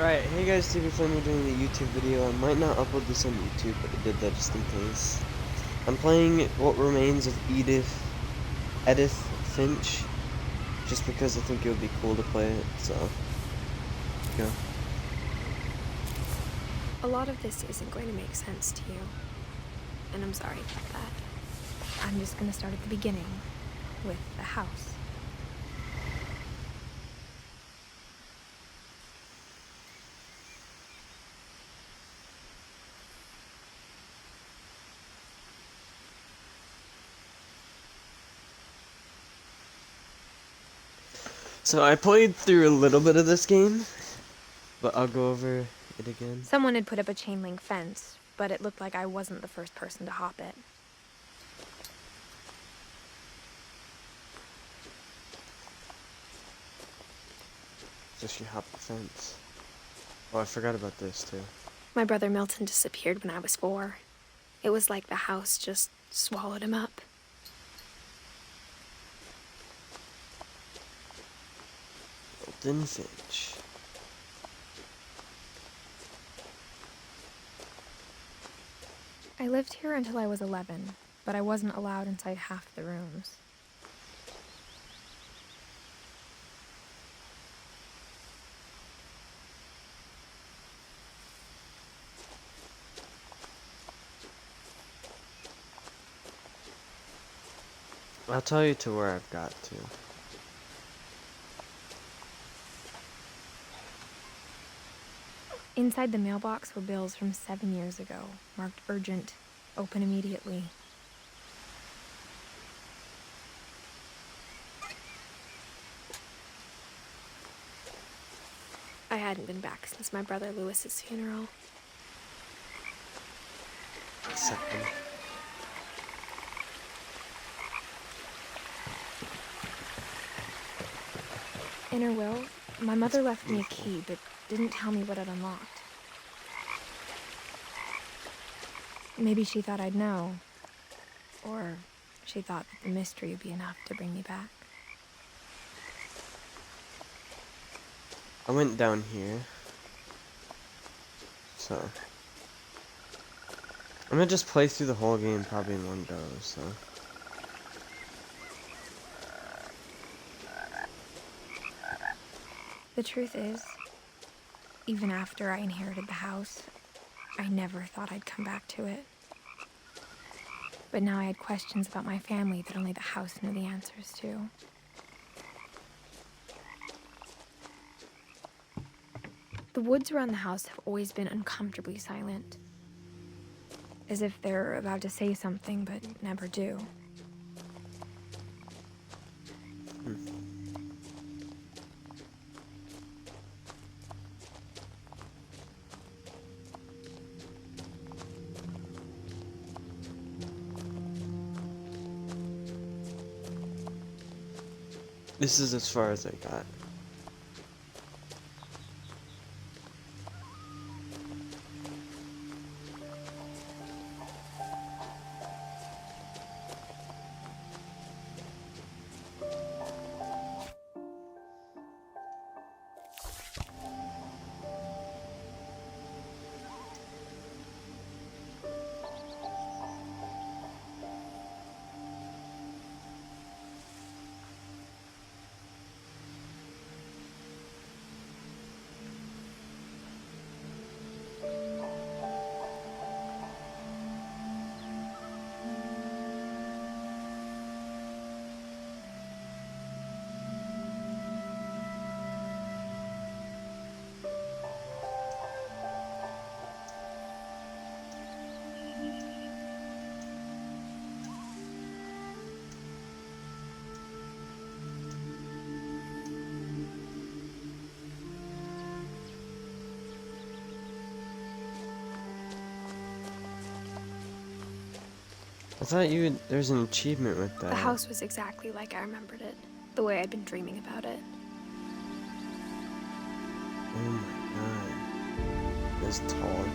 Alright, hey guys, TBFlame, we're doing a YouTube video. I might not upload this on YouTube, but I did that just in case. I'm playing What Remains of Edith Finch, just because I think it would be cool to play it, so, go. A lot of this isn't going to make sense to you, and I'm sorry about that. I'm just going to start at the beginning, with the house. So I played through a little bit of this game, but I'll go over it again. Someone had put up a chain link fence, but it looked like I wasn't the first person to hop it. Just you hop the fence. Oh, I forgot about this too. My brother Milton disappeared when I was 4. It was like the house just swallowed him up. Edith Finch. I lived here until I was 11, but I wasn't allowed inside half the rooms. I'll tell you to where I've got to. Inside the mailbox were bills from 7 years ago, marked urgent, open immediately. I hadn't been back since my brother Lewis's funeral. Second. In her will, my mother left me a key, but didn't tell me what it unlocked. Maybe she thought I'd know. Or she thought that the mystery would be enough to bring me back. I went down here. So I'm gonna just play through the whole game probably in one go, so. The truth is, even after I inherited the house, I never thought I'd come back to it. But now I had questions about my family that only the house knew the answers to. The woods around the house have always been uncomfortably silent, as if they're about to say something but never do. This is as far as I got. I thought there's an achievement with that. The house was exactly like I remembered it, the way I'd been dreaming about it. Oh my god. It's tall.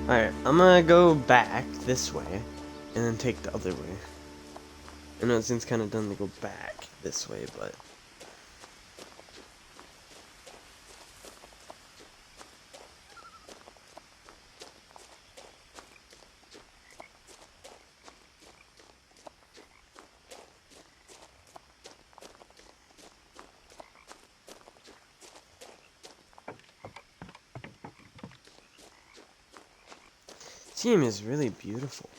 Alright, I'm gonna go back this way, and then take the other way. I know it seems kind of dumb to go back this way, but... This game is really beautiful.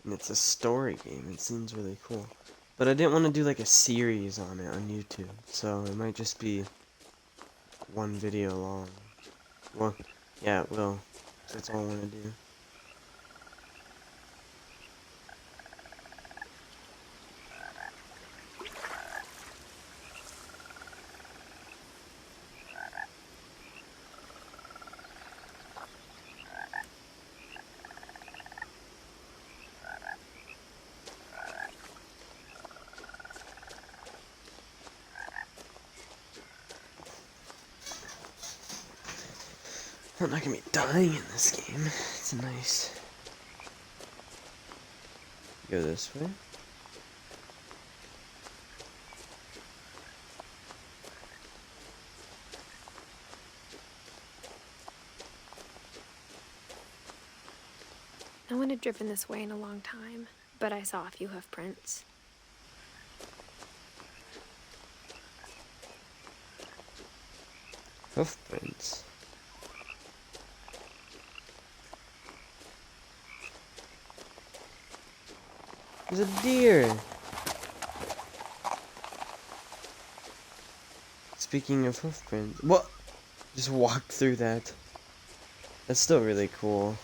And it's a story game. It seems really cool. But I didn't want to do like a series on it on YouTube. So it might just be one video long. Well, yeah, it will. That's all I want to do. I'm not gonna be dying in this game. It's nice. Go this way. No one had driven this way in a long time, but I saw a few hoof prints. Hoof prints. There's a deer. Speaking of hoof prints, what? Just walked through that. That's still really cool.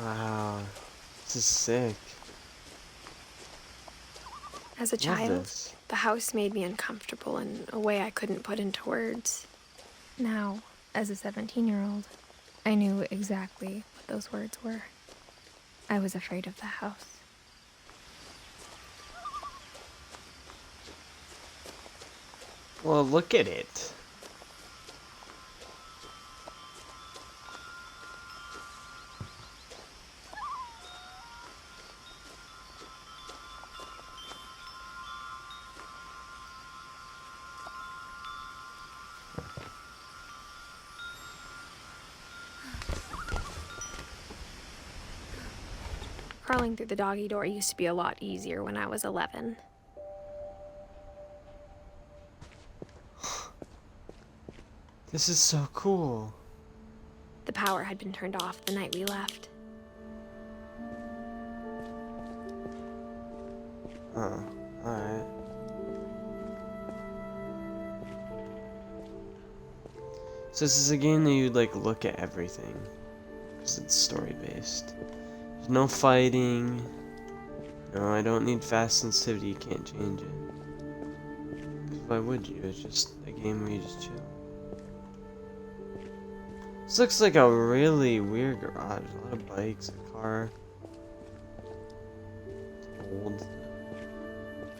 Wow, this is sick. As a child, the house made me uncomfortable in a way I couldn't put into words. Now, as a 17-year-old, I knew exactly what those words were. I was afraid of the house. Well, look at it. Crawling through the doggy door used to be a lot easier when I was 11. This is so cool. The power had been turned off the night we left. Oh, alright. So this is a game that you'd like look at everything. Because it's story based. There's no fighting. No, I don't need fast sensitivity, you can't change it. 'Cause why would you? It's just a game where you just chill. This looks like a really weird garage. A lot of bikes, a car. It's old.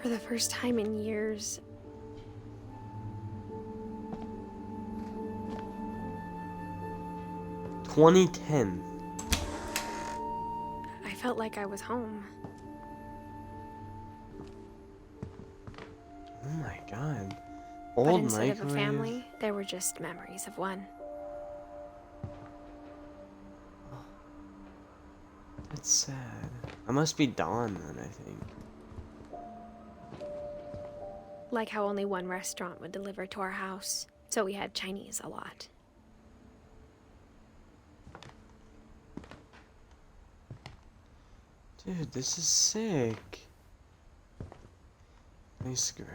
For the first time in years, 2010. I felt like I was home. Oh my god. But Old instead microwave. of a family, there were just memories of one. That's sad. I must be Dawn then, I think. Like how only one restaurant would deliver to our house, so we had Chinese a lot. Dude, this is sick. Nice grill.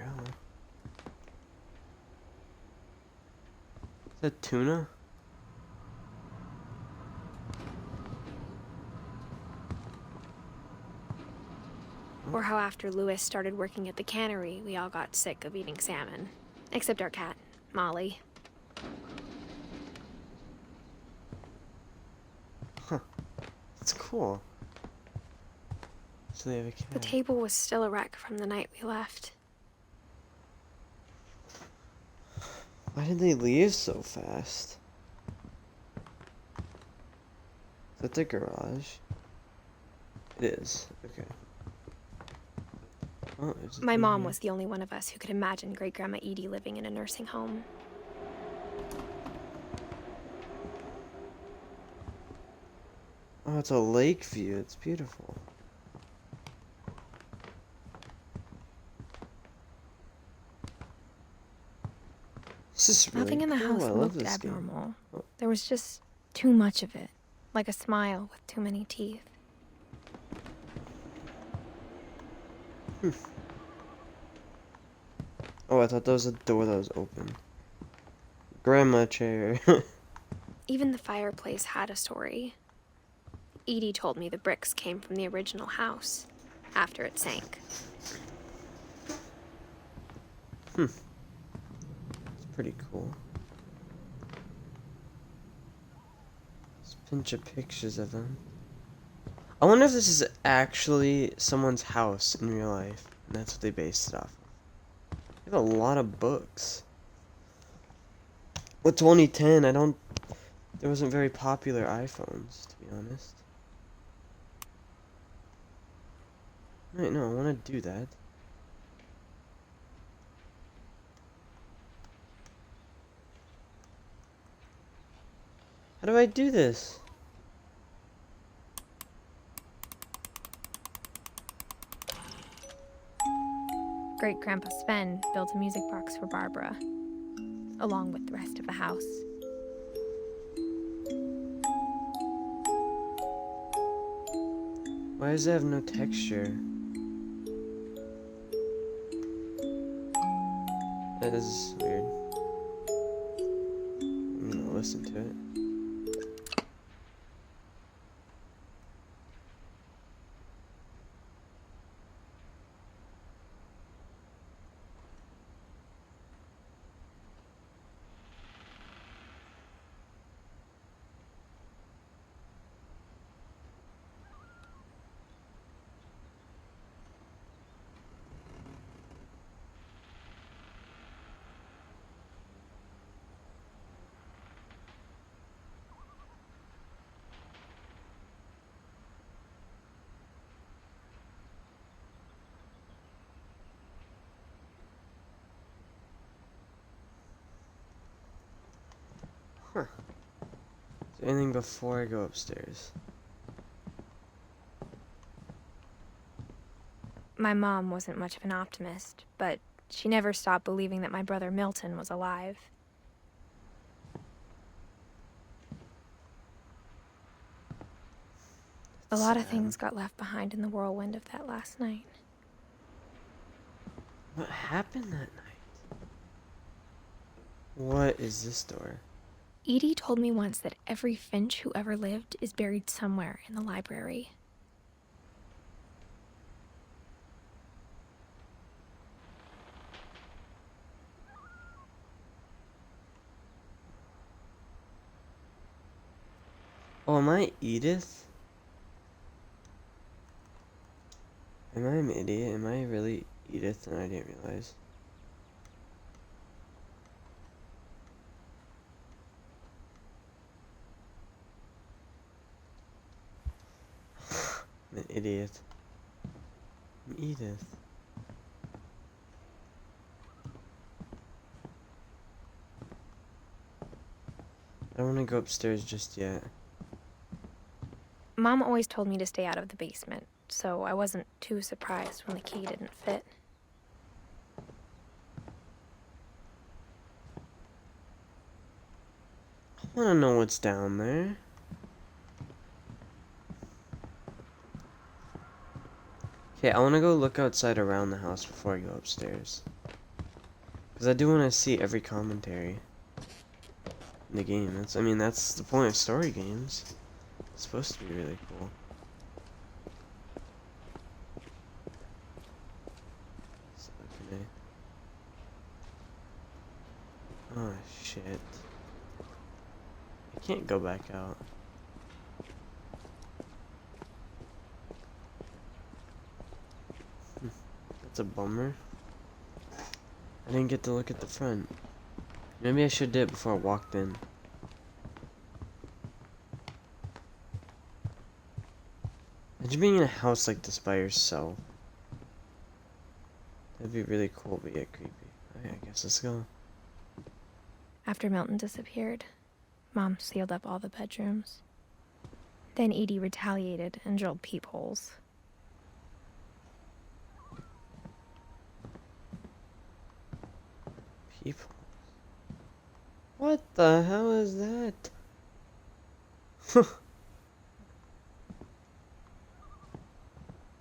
Is that tuna? Or how after Lewis started working at the cannery, we all got sick of eating salmon. Except our cat, Molly. Huh. That's cool. So they have a cat. The table was still a wreck from the night we left. Why did they leave so fast? Is that the garage? It is. Okay. Oh, there's a My thing mom here. was the only one of us who could imagine Great-Grandma Edie living in a nursing home. Oh, it's a lake view. It's beautiful. This is really Nothing in the cool. house I love looked this game. abnormal. Oh. There was just too much of it. Like a smile with too many teeth. Oh, I thought that was a door that was open. Grandma chair. Even the fireplace had a story. Edie told me the bricks came from the original house, after it sank. It's pretty cool. Let's pinch of pictures of them. I wonder if this is actually someone's house in real life, and that's what they based it off of. They have a lot of books. With 2010, there wasn't very popular iPhones, to be honest. Wait, no, I want to do that. How do I do this? Great-Grandpa Sven built a music box for Barbara, along with the rest of the house. Why does it have no texture? That is weird. I'm gonna listen to it. Huh. Is there anything before I go upstairs? My mom wasn't much of an optimist, but she never stopped believing that my brother Milton was alive. A lot of things got left behind in the whirlwind of that last night. What happened that night? What is this door? Edie told me once that every Finch who ever lived is buried somewhere in the library. Oh, am I Edith? Am I an idiot? Am I really Edith and I didn't realize? I'm an idiot. I'm Edith. I don't want to go upstairs just yet. Mom always told me to stay out of the basement, so I wasn't too surprised when the key didn't fit. I want to know what's down there. Okay, I want to go look outside around the house before I go upstairs. Because I do want to see every commentary in the game. I mean, that's the point of story games. It's supposed to be really cool. So, okay. Oh, shit. I can't go back out. That's a bummer. I didn't get to look at the front. Maybe I should do it before I walked in. Imagine being in a house like this by yourself. That'd be really cool, but yet creepy. Okay, I guess let's go. After Milton disappeared, Mom sealed up all the bedrooms. Then Edie retaliated and drilled peepholes. People. What the hell is that?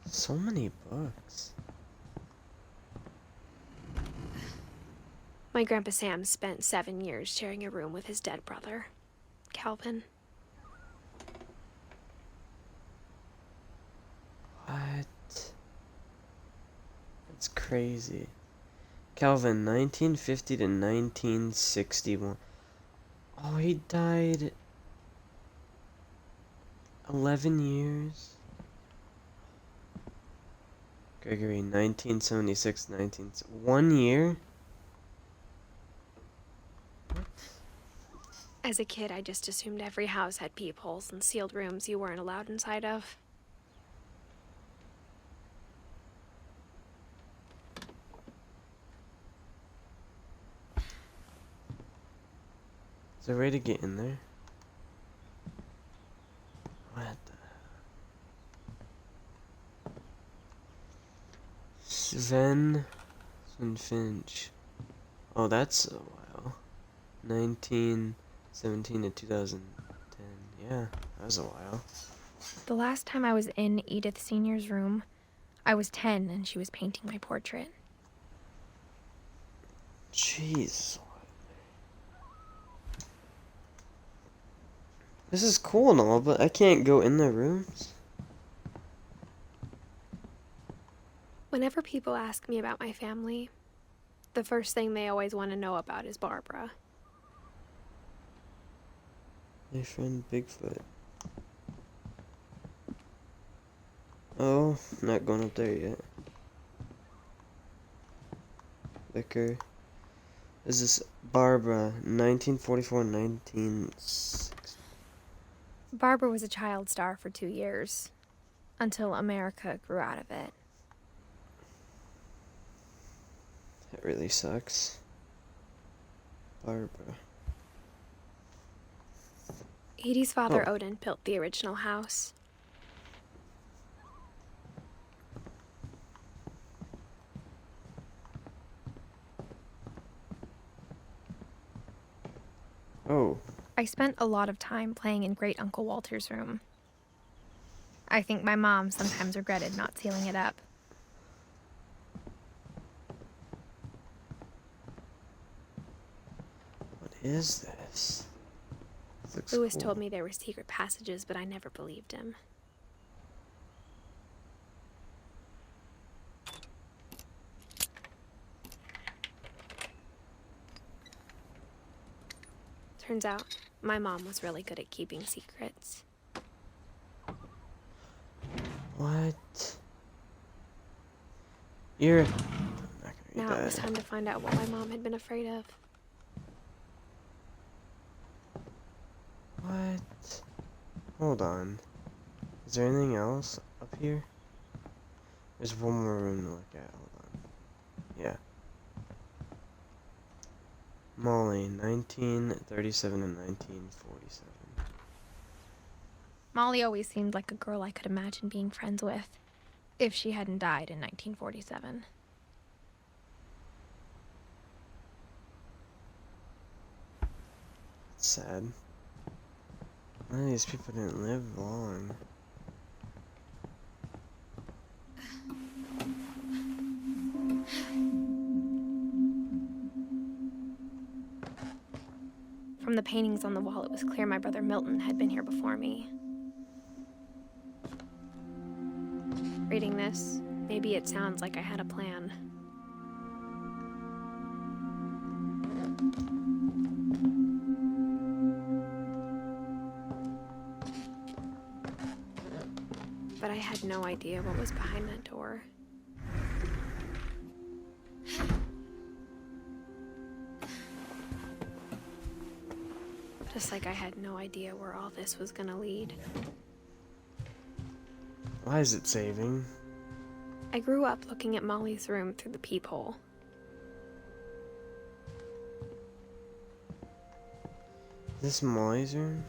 So many books. My Grandpa Sam spent 7 years sharing a room with his dead brother, Calvin. What? That's crazy. Calvin, 1950 to 1961. Oh, he died 11 years. Gregory, 1976, 1 year? As a kid, I just assumed every house had peepholes and sealed rooms you weren't allowed inside of. Is there a way to get in there? What the? Sven Finch. Oh, that's a while. 1917 to 2010. Yeah, that was a while. The last time I was in Edith Sr.'s room, I was 10 and she was painting my portrait. Jeez. This is cool and all, but I can't go in the rooms. Whenever people ask me about my family, the first thing they always want to know about is Barbara. My friend Bigfoot. Oh, not going up there yet. Vicar. Is this Barbara, 1944-1960? Barbara was a child star for 2 years, until America grew out of it. That really sucks. Barbara. Edie's father, Odin, built the original house. Oh. I spent a lot of time playing in Great Uncle Walter's room. I think my mom sometimes regretted not sealing it up. What is this? Looks Louis cool. told me there were secret passages, but I never believed him. Turns out, my mom was really good at keeping secrets. What? You're... I'm not gonna read Now it was that. time to find out what my mom had been afraid of. What? Hold on. Is there anything else up here? There's one more room to look at. Hold on. Yeah. Molly, 1937 and 1947. Molly always seemed like a girl I could imagine being friends with, if she hadn't died in 1947. It's sad. None of these people didn't live long. From the paintings on the wall, it was clear my brother Milton had been here before me. Reading this, maybe it sounds like I had a plan. But I had no idea what was behind that door. Just like I had no idea where all this was gonna lead. Why is it saving? I grew up looking at Molly's room through the peephole. This Molly's room?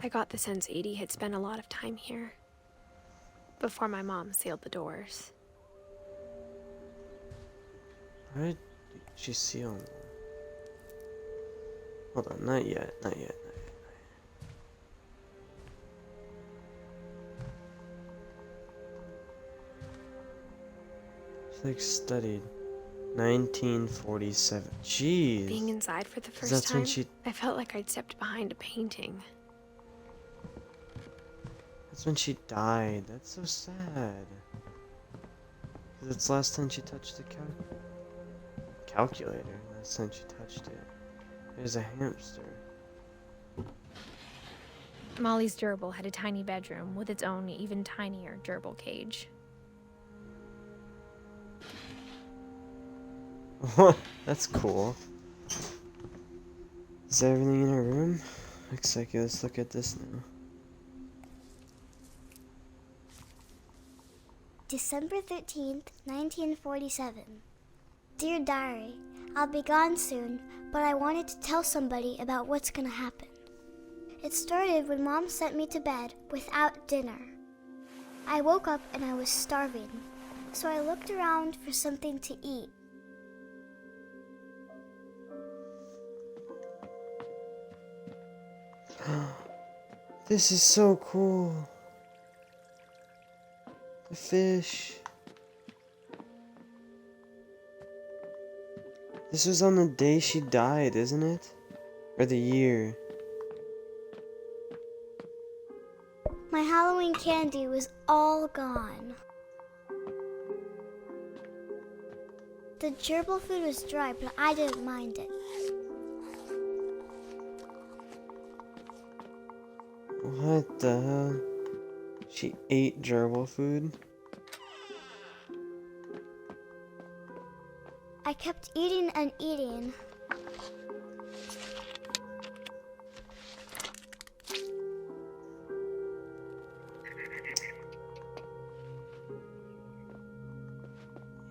I got the sense Edie had spent a lot of time here, before my mom sealed the doors. Why did she seal them? Hold on, not yet, not yet, not yet. She like studied 1947. Jeez. Being inside for the first That's time, when I felt like I'd stepped behind a painting. That's when she died. That's so sad. Because it's last time she touched the calculator. Last time she touched it. There's a hamster. Molly's gerbil had a tiny bedroom with its own even tinier gerbil cage. That's cool. Is that everything in her room? Looks like it. Let's look at this now. December 13th, 1947. Dear Diary, I'll be gone soon, but I wanted to tell somebody about what's gonna happen. It started when Mom sent me to bed without dinner. I woke up and I was starving, so I looked around for something to eat. This is so cool. The fish. This was on the day she died, isn't it? Or the year. My Halloween candy was all gone. The gerbil food was dry, but I didn't mind it. What the hell? She ate gerbil food? I kept eating and eating.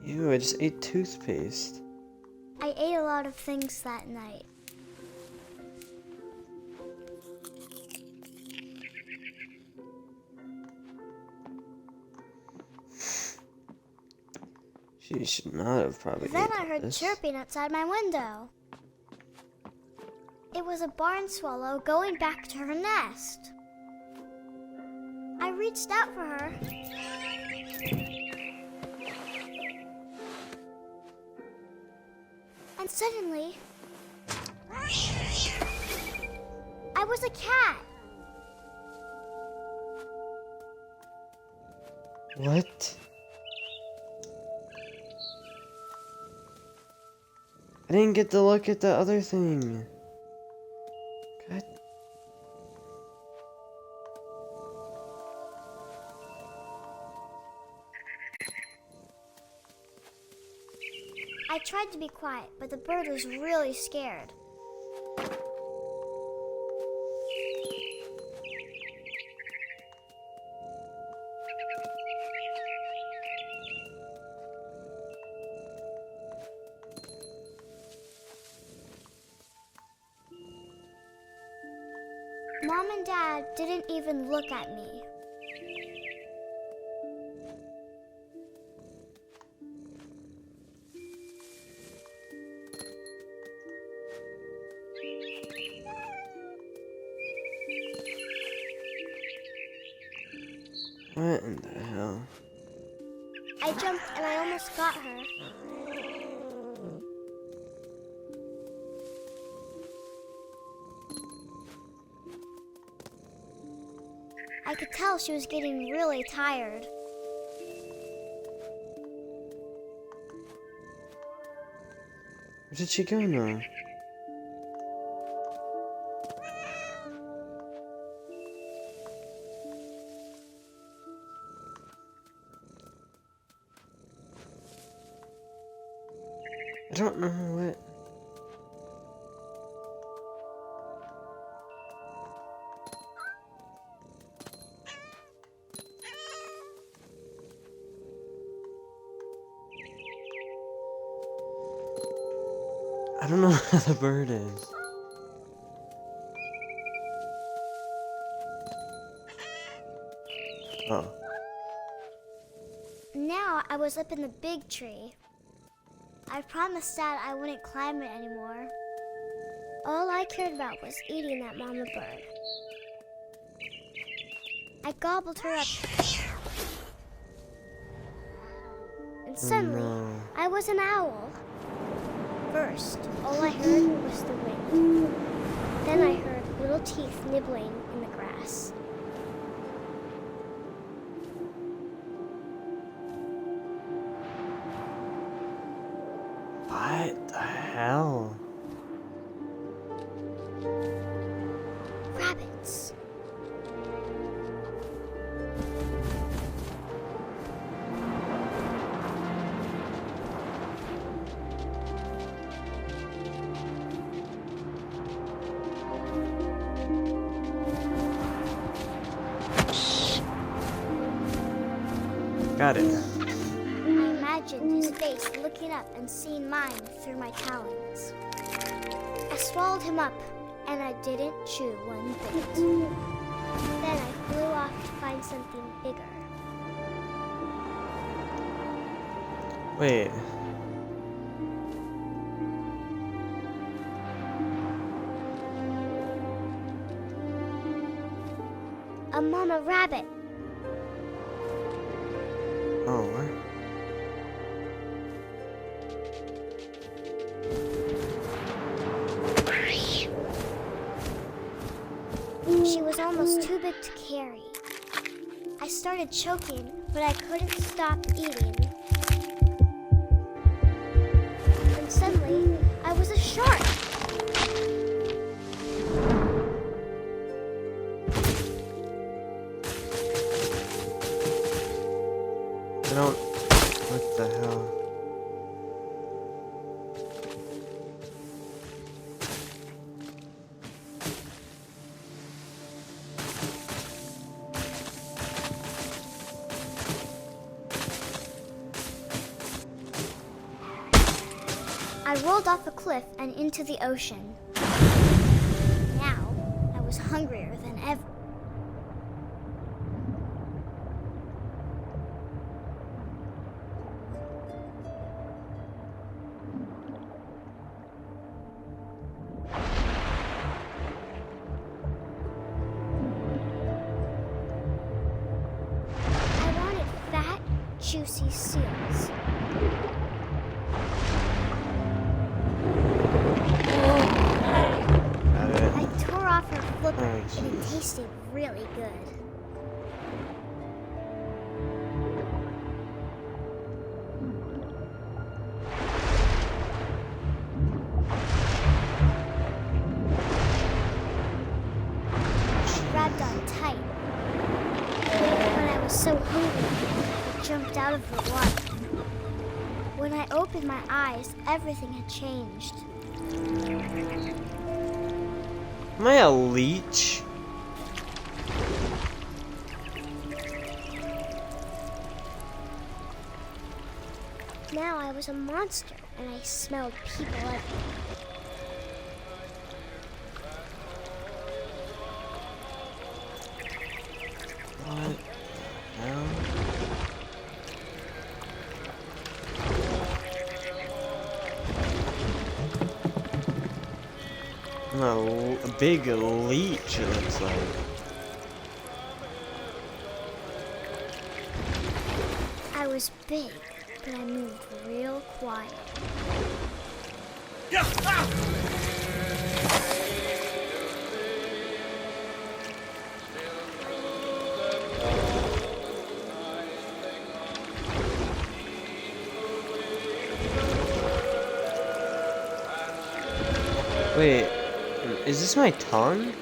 Ew, I just ate toothpaste. I ate a lot of things that night. She should not have probably Then ate I heard this. chirping outside my window. It was a barn swallow going back to her nest. I reached out for her. And suddenly, I was a cat. What? I didn't get to look at the other thing. God. I tried to be quiet, but the bird was really scared. Mom and Dad didn't even look at me. What in the hell? I jumped and I almost got her. I could tell she was getting really tired. Where did she go now? I don't know what. I don't know where the bird is. Oh. Now I was up in the big tree. I promised Dad I wouldn't climb it anymore. All I cared about was eating that mama bird. I gobbled her up. And suddenly, I was an owl. First, all I heard was the wind. Then I heard little teeth nibbling in the grass. What the hell? Rabbits. Got it. I imagined his face looking up and seeing mine through my talons. I swallowed him up, and I didn't chew one bit. Then I flew off to find something bigger. Wait. A mama rabbit. Oh, what? She was almost too big to carry. I started choking, but I couldn't stop eating. And suddenly, I was a shark. I don't. What the hell? I rolled off a cliff and into the ocean. Now, I was hungrier than ever. I wanted fat, juicy seals. Got it. I tore off her flipper, Oh, and it jeez. tasted really good. She grabbed on tight. When I was so hungry, I jumped out of the water. When I opened my eyes, everything had changed. Am I a leech? Now I was a monster, and I smelled people everywhere. What the hell? No, a big leech, it looks like. I was big, but I moved real quiet. Wait, is this my tongue?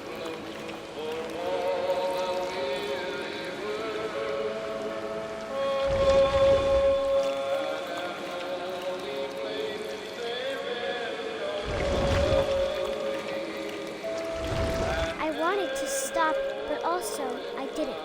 I wanted to stop, but also I didn't.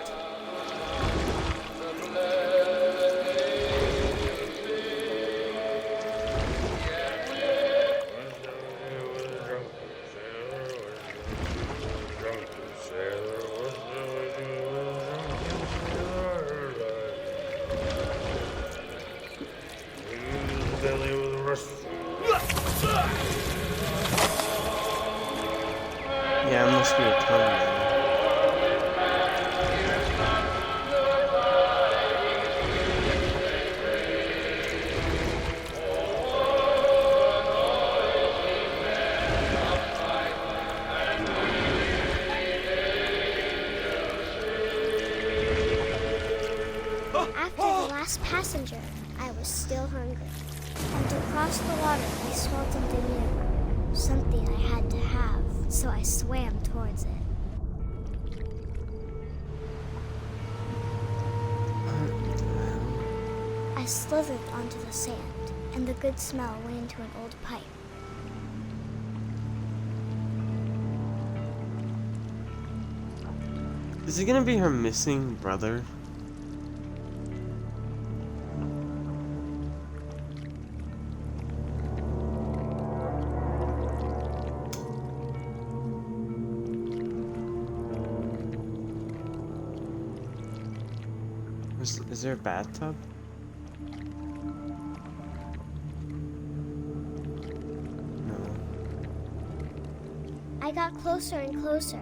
Yeah, it must be a tongue now. After the last passenger, I was still hungry. And to cross the water, I smelled something new. Something I had to have, so I swam towards it. I slithered onto the sand, and the good smell went into an old pipe. Is it gonna be her missing brother? Is there a bathtub? No. I got closer and closer.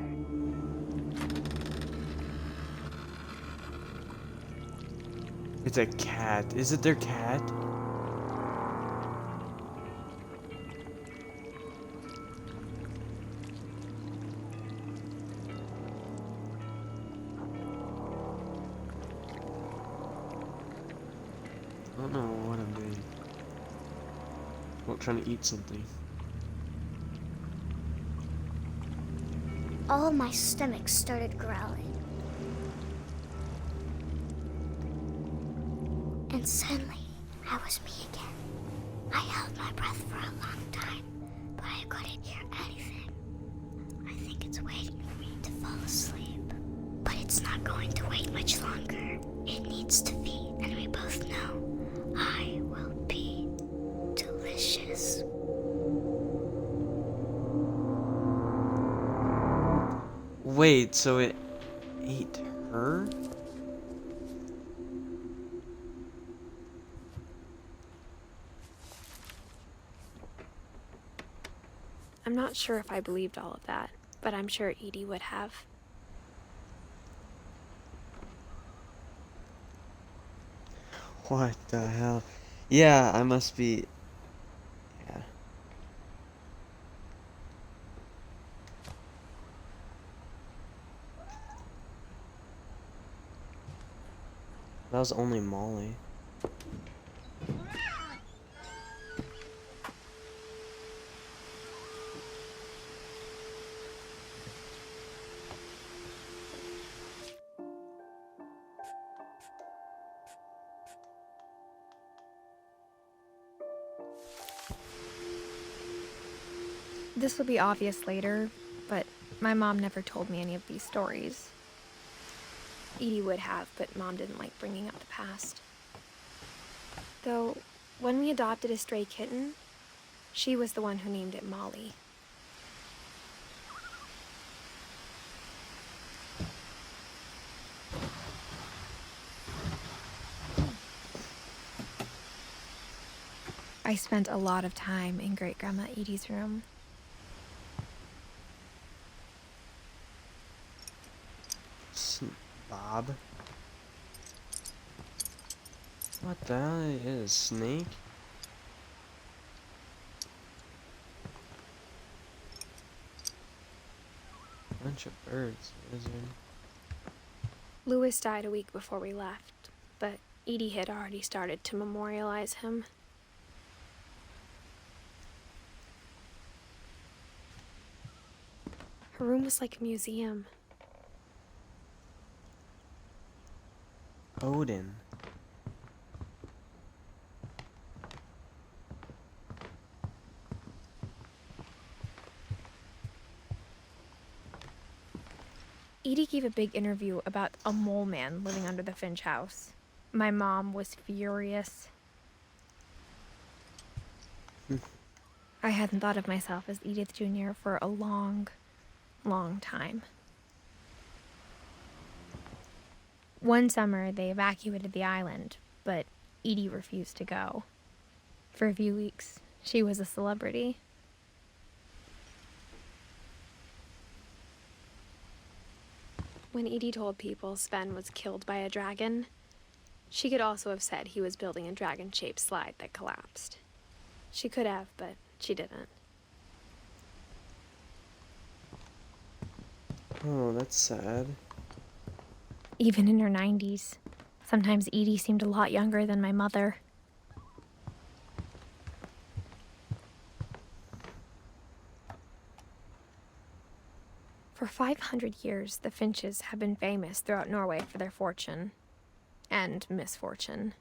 It's a cat. Is it their cat? I don't know what I'm doing. I'm trying to eat something. All of my stomach started growling. And suddenly, I was me again. I held my breath for a long time, but I couldn't hear anything. I think it's waiting for me to fall asleep. But it's not going to wait much longer. It needs to feed, and we both know I will be delicious. Wait, so it ate her? I'm not sure if I believed all of that, but I'm sure Edie would have. What the hell? Yeah, I must be... Yeah. That was only Molly. This will be obvious later, but my mom never told me any of these stories. Edie would have, but Mom didn't like bringing up the past. Though, when we adopted a stray kitten, she was the one who named it Molly. I spent a lot of time in Great-Grandma Edie's room. Bob? What the hell is a snake? Bunch of birds, lizard. Louis died a week before we left, but Edie had already started to memorialize him. Her room was like a museum. Odin. Edie gave a big interview about a mole man living under the Finch house. My mom was furious. I hadn't thought of myself as Edith Jr. for a long, long time. One summer, they evacuated the island, but Edie refused to go. For a few weeks, she was a celebrity. When Edie told people Sven was killed by a dragon, she could also have said he was building a dragon-shaped slide that collapsed. She could have, but she didn't. Oh, that's sad. Even in her 90s, sometimes Edie seemed a lot younger than my mother. For 500 years, the Finches have been famous throughout Norway for their fortune and misfortune.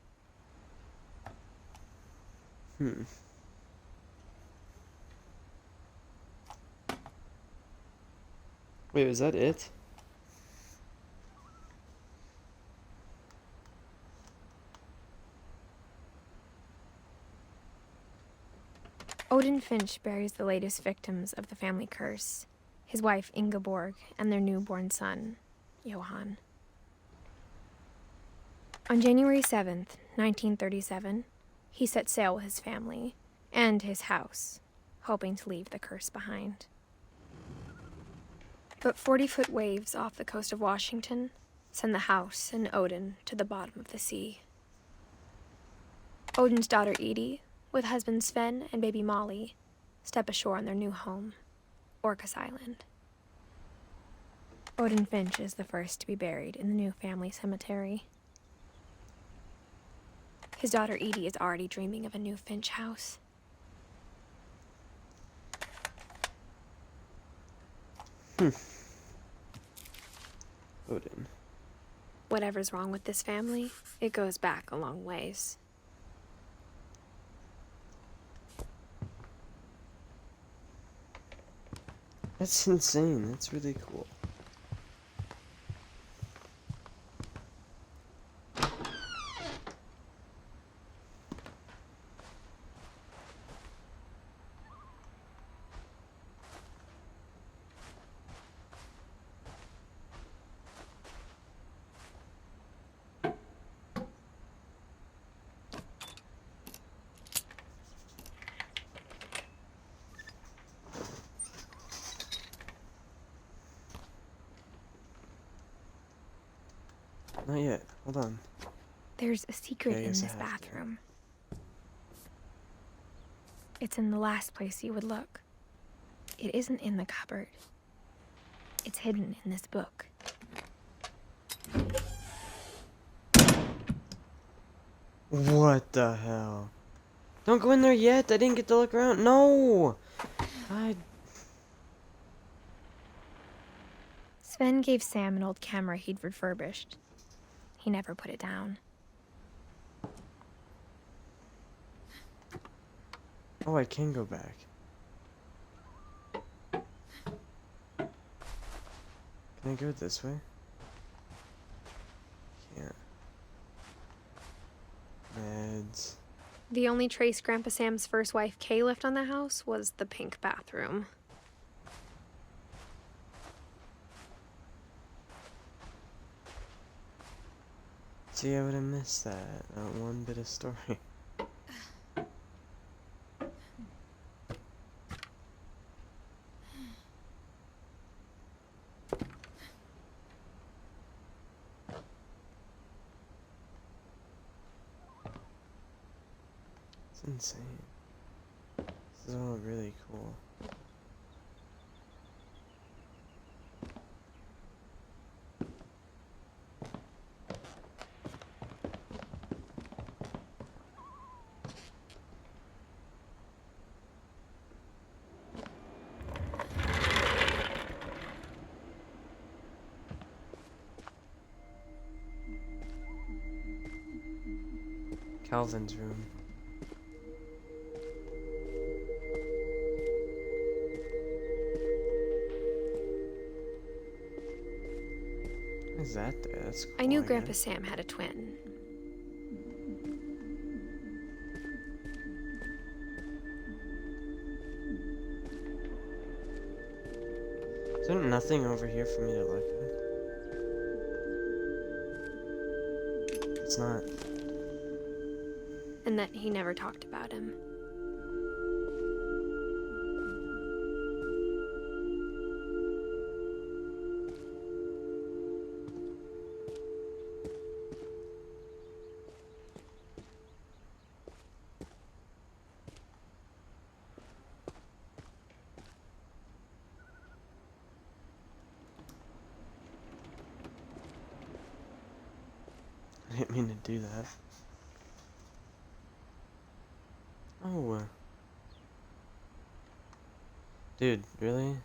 Wait, was that it? Odin Finch buries the latest victims of the family curse, his wife Ingeborg and their newborn son, Johan. On January 7th, 1937, he set sail with his family and his house, hoping to leave the curse behind. But 40-foot waves off the coast of Washington send the house and Odin to the bottom of the sea. Odin's daughter Edie, with husband Sven and baby Molly, step ashore on their new home, Orcas Island. Odin Finch is the first to be buried in the new family cemetery. His daughter Edie is already dreaming of a new Finch house. Odin. Whatever's wrong with this family, it goes back a long ways. That's insane. That's really cool. Not yet. Hold on. There's a secret Okay, I in guess I this have to. bathroom. It's in the last place you would look. It isn't in the cupboard. It's hidden in this book. What the hell? Don't go in there yet. I didn't get to look around. No! Sven gave Sam an old camera he'd refurbished. He never put it down. Oh, I can go back. Can I go this way? Can't. Meds. The only trace Grandpa Sam's first wife, Kay, left on the house was the pink bathroom. See, I would have missed that. Not one bit of story. It's insane. This is all really cool. Calvin's room. What is that there? That's cool, I knew guess. Grandpa Sam had a twin. Is there nothing over here for me to look at? It's not. And that he never talked about him. I didn't mean to do that. Oh. Dude, really?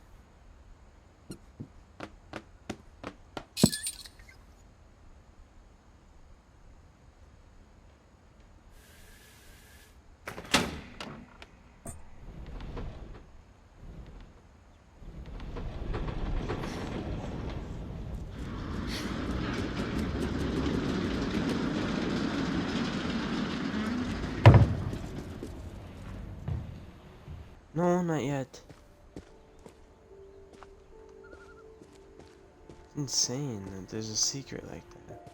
No, not yet. It's insane that there's a secret like that.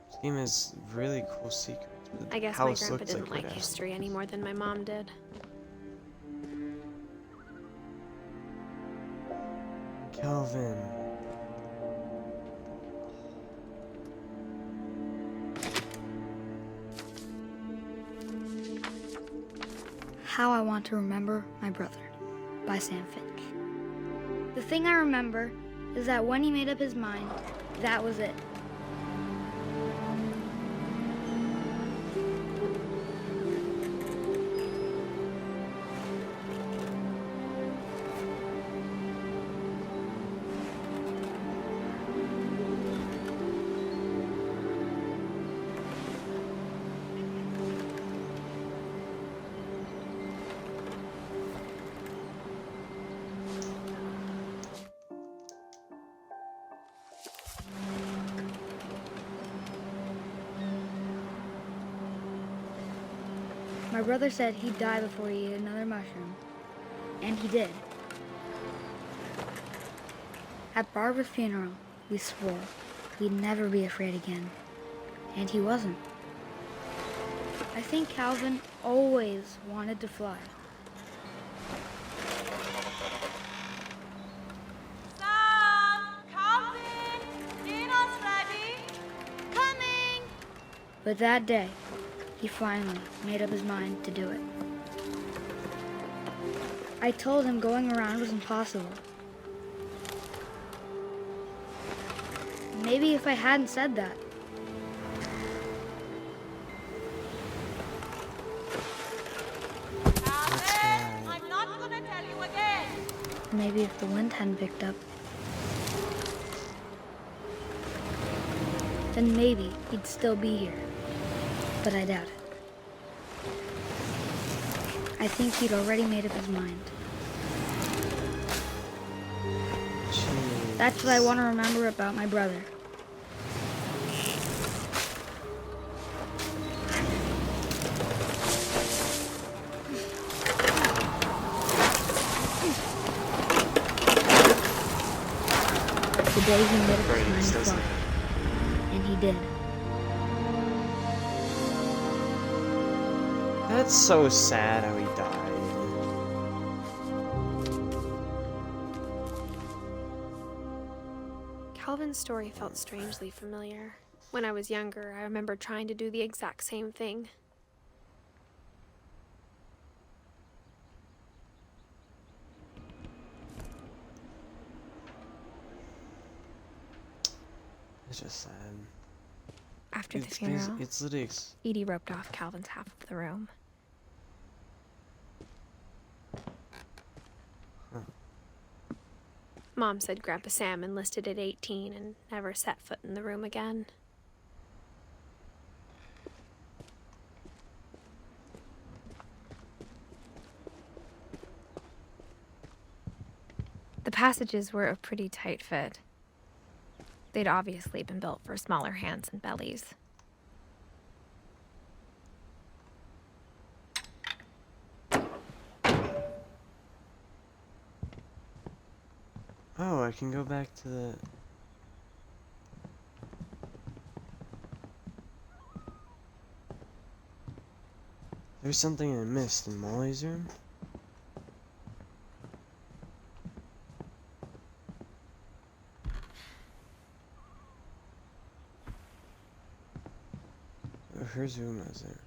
This game has really cool secrets. But the I guess my house grandpa looks didn't like it has. history any more than my mom did. Calvin. How I Want to Remember My Brother by Sam Finch. The thing I remember is that when he made up his mind, that was it. My brother said he'd die before he ate another mushroom, and he did. At Barbara's funeral, we swore we'd never be afraid again, and he wasn't. I think Calvin always wanted to fly. Sam! Calvin! Dinner's ready! Coming! But that day, he finally made up his mind to do it. I told him going around was impossible. Maybe if I hadn't said that, Calvin! I'm not gonna tell you again! maybe if the wind hadn't picked up, then maybe he'd still be here. But I doubt it. I think he'd already made up his mind. Jeez. That's what I want to remember about my brother. The day he made up his mind to fly. And he did. That's so sad how he died. Calvin's story felt strangely familiar. When I was younger, I remember trying to do the exact same thing. It's just sad. After the It's funeral, it's literally Edie roped off Calvin's half of the room. Huh. Mom said Grandpa Sam enlisted at 18 and never set foot in the room again. passages were a pretty tight fit. They'd obviously been built for smaller hands and bellies. Oh, I can go back to the... There's something I missed in Molly's room? Oh, whose room is it?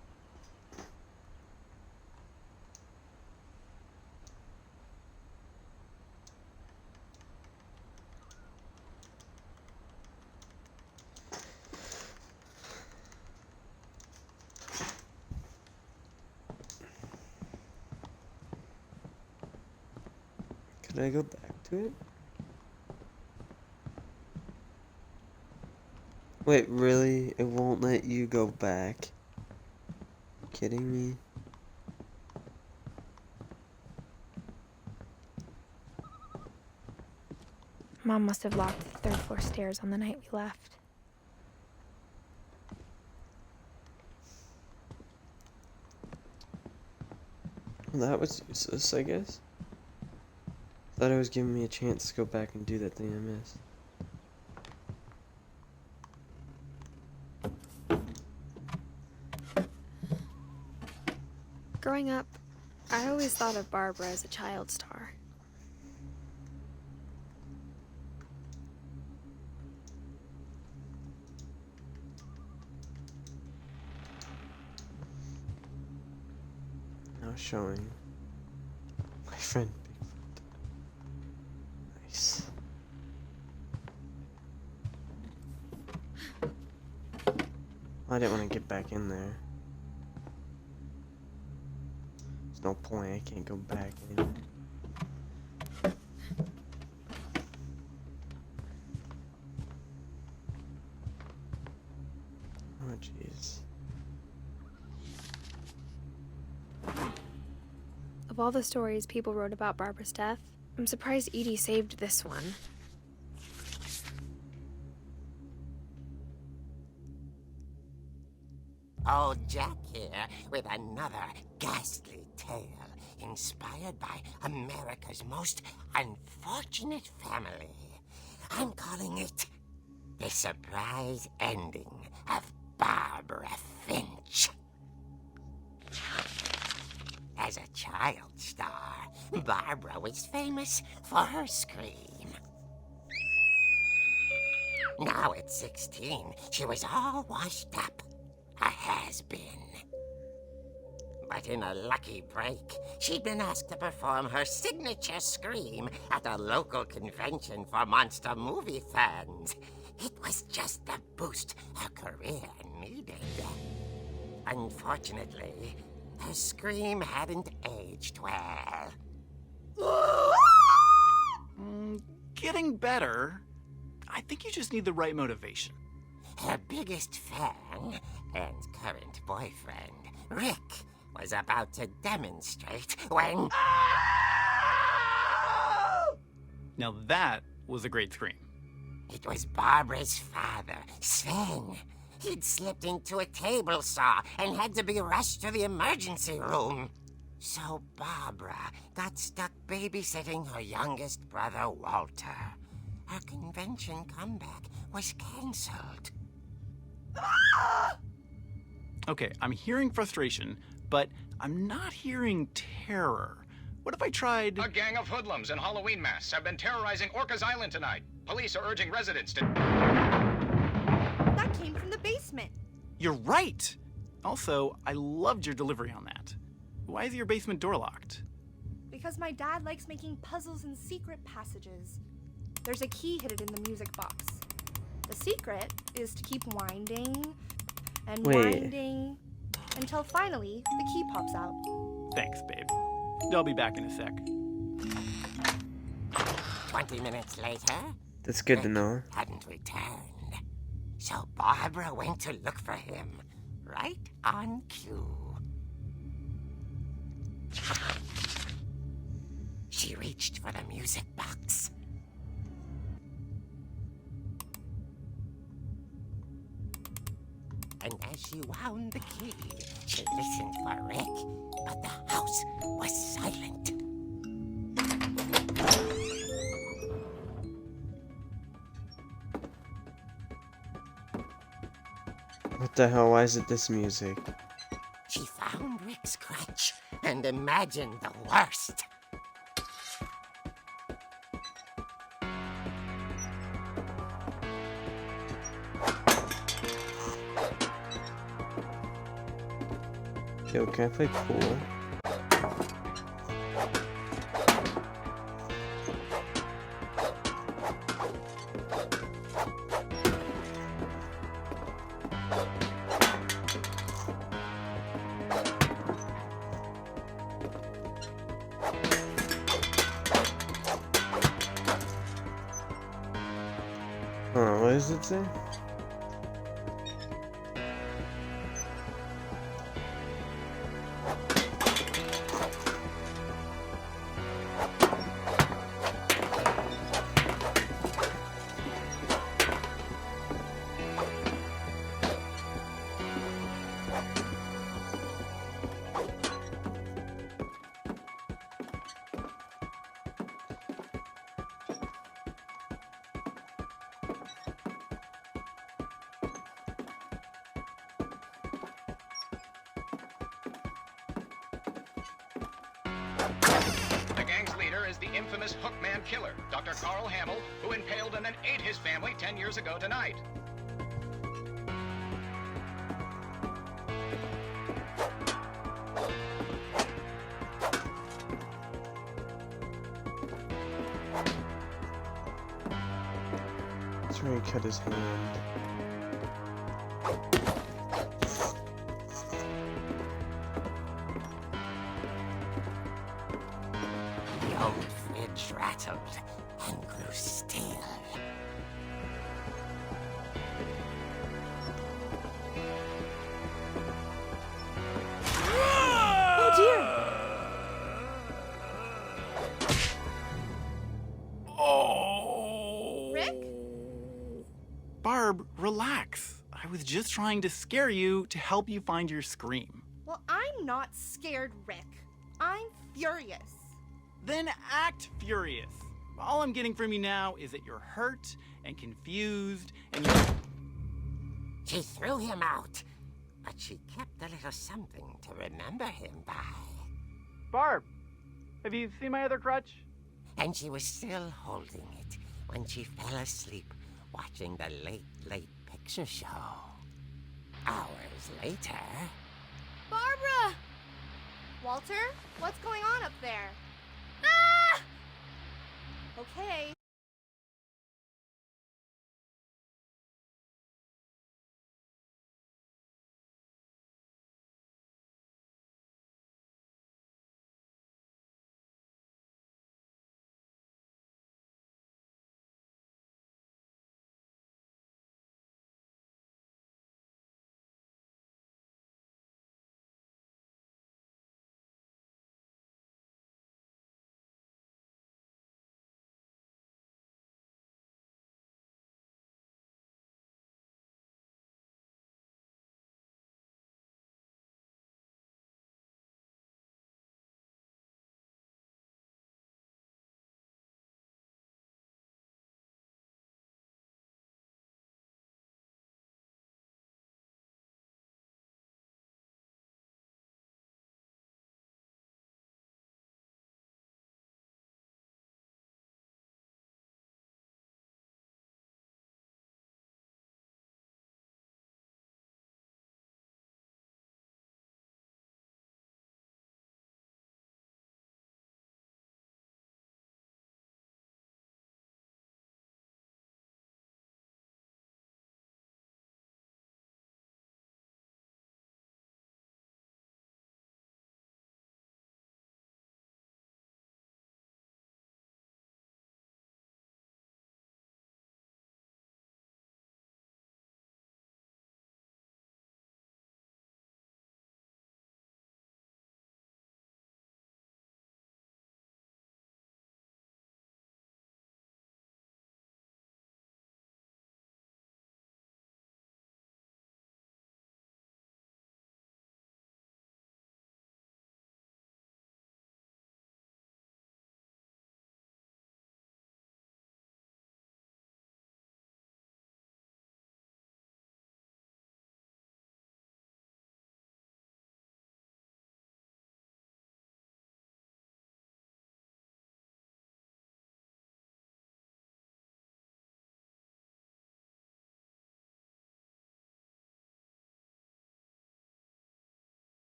Could I go back to it? Wait, really? It won't let you go back? Kidding me? Mom must have locked the third floor stairs on the night we left. Well, that was useless, I guess. Thought it was giving me a chance to go back and do that thing I missed. Growing up, I always thought of Barbara as a child star. Now showing my friend Bigfoot. Nice. I didn't want to get back in there. There's no point, I can't go back anymore. Oh jeez. Of all the stories people wrote about Barbara's death, I'm surprised Edie saved this one. Old Jack here with another ghastly tale inspired by America's most unfortunate family. I'm calling it The Surprise Ending of Barbara Finch. As a child star, Barbara was famous for her scream. Now at 16, she was all washed up. A has-been. But in a lucky break, she'd been asked to perform her signature scream at a local convention for monster movie fans. It was just the boost her career needed. Unfortunately, her scream hadn't aged well. Getting better. I think you just need the right motivation. Her biggest fan and current boyfriend, Rick, was about to demonstrate when... Now that was a great scream. It was Barbara's father, Sven. He'd slipped into a table saw and had to be rushed to the emergency room. So Barbara got stuck babysitting her youngest brother, Walter. Her convention comeback was cancelled. Okay, I'm hearing frustration, but I'm not hearing terror. What if I tried... A gang of hoodlums in Halloween masks have been terrorizing Orcas Island tonight. Police are urging residents to... That came from the basement. You're right! Also, I loved your delivery on that. Why is your basement door locked? Because my dad likes making puzzles and secret passages. There's a key hidden in the music box. The secret is to keep winding and winding until finally the key pops out. Thanks, babe. I'll be back in a sec. 20 minutes later... That's good to Rick know. hadn't returned. So Barbara went to look for him, right on cue. She reached for the music box and as she wound the key, she listened for Rick, but the house was silent. What the hell? Why is it this music? She found Rick's crutch and imagined the worst. Yo, can I play pool? What does it say? The gang's leader is the infamous Hookman killer, Dr. Carl Hamill, who impaled and then ate his family 10 years ago tonight. That's where he cut his hand. The old fridge rattled and grew still. Oh dear! Rick? Barb, relax. I was just trying to scare you to help you find your scream. Well, I'm not scared, Rick. I'm furious. Then act furious. All I'm getting from you now is that you're hurt and confused and you're... She threw him out, but she kept a little something to remember him by. Barb, have you seen my other crutch? And she was still holding it when she fell asleep watching the late picture show. Hours later... Barbara! Walter, what's going on up there? Ah! Okay.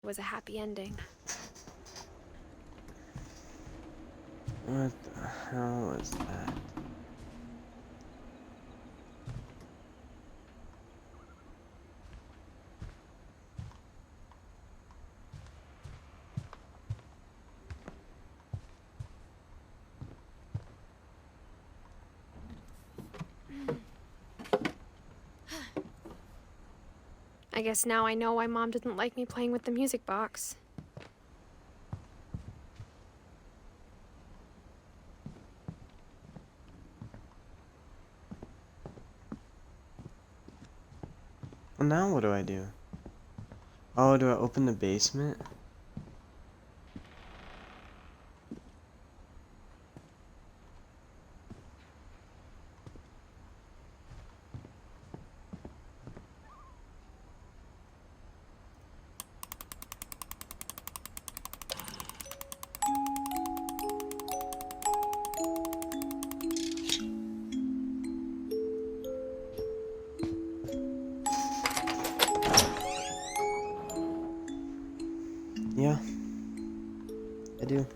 was a happy ending. What the hell is that? I guess now I know why Mom didn't like me playing with the music box. Well, now what do I do? Oh, do I open the basement? Yeah, I do.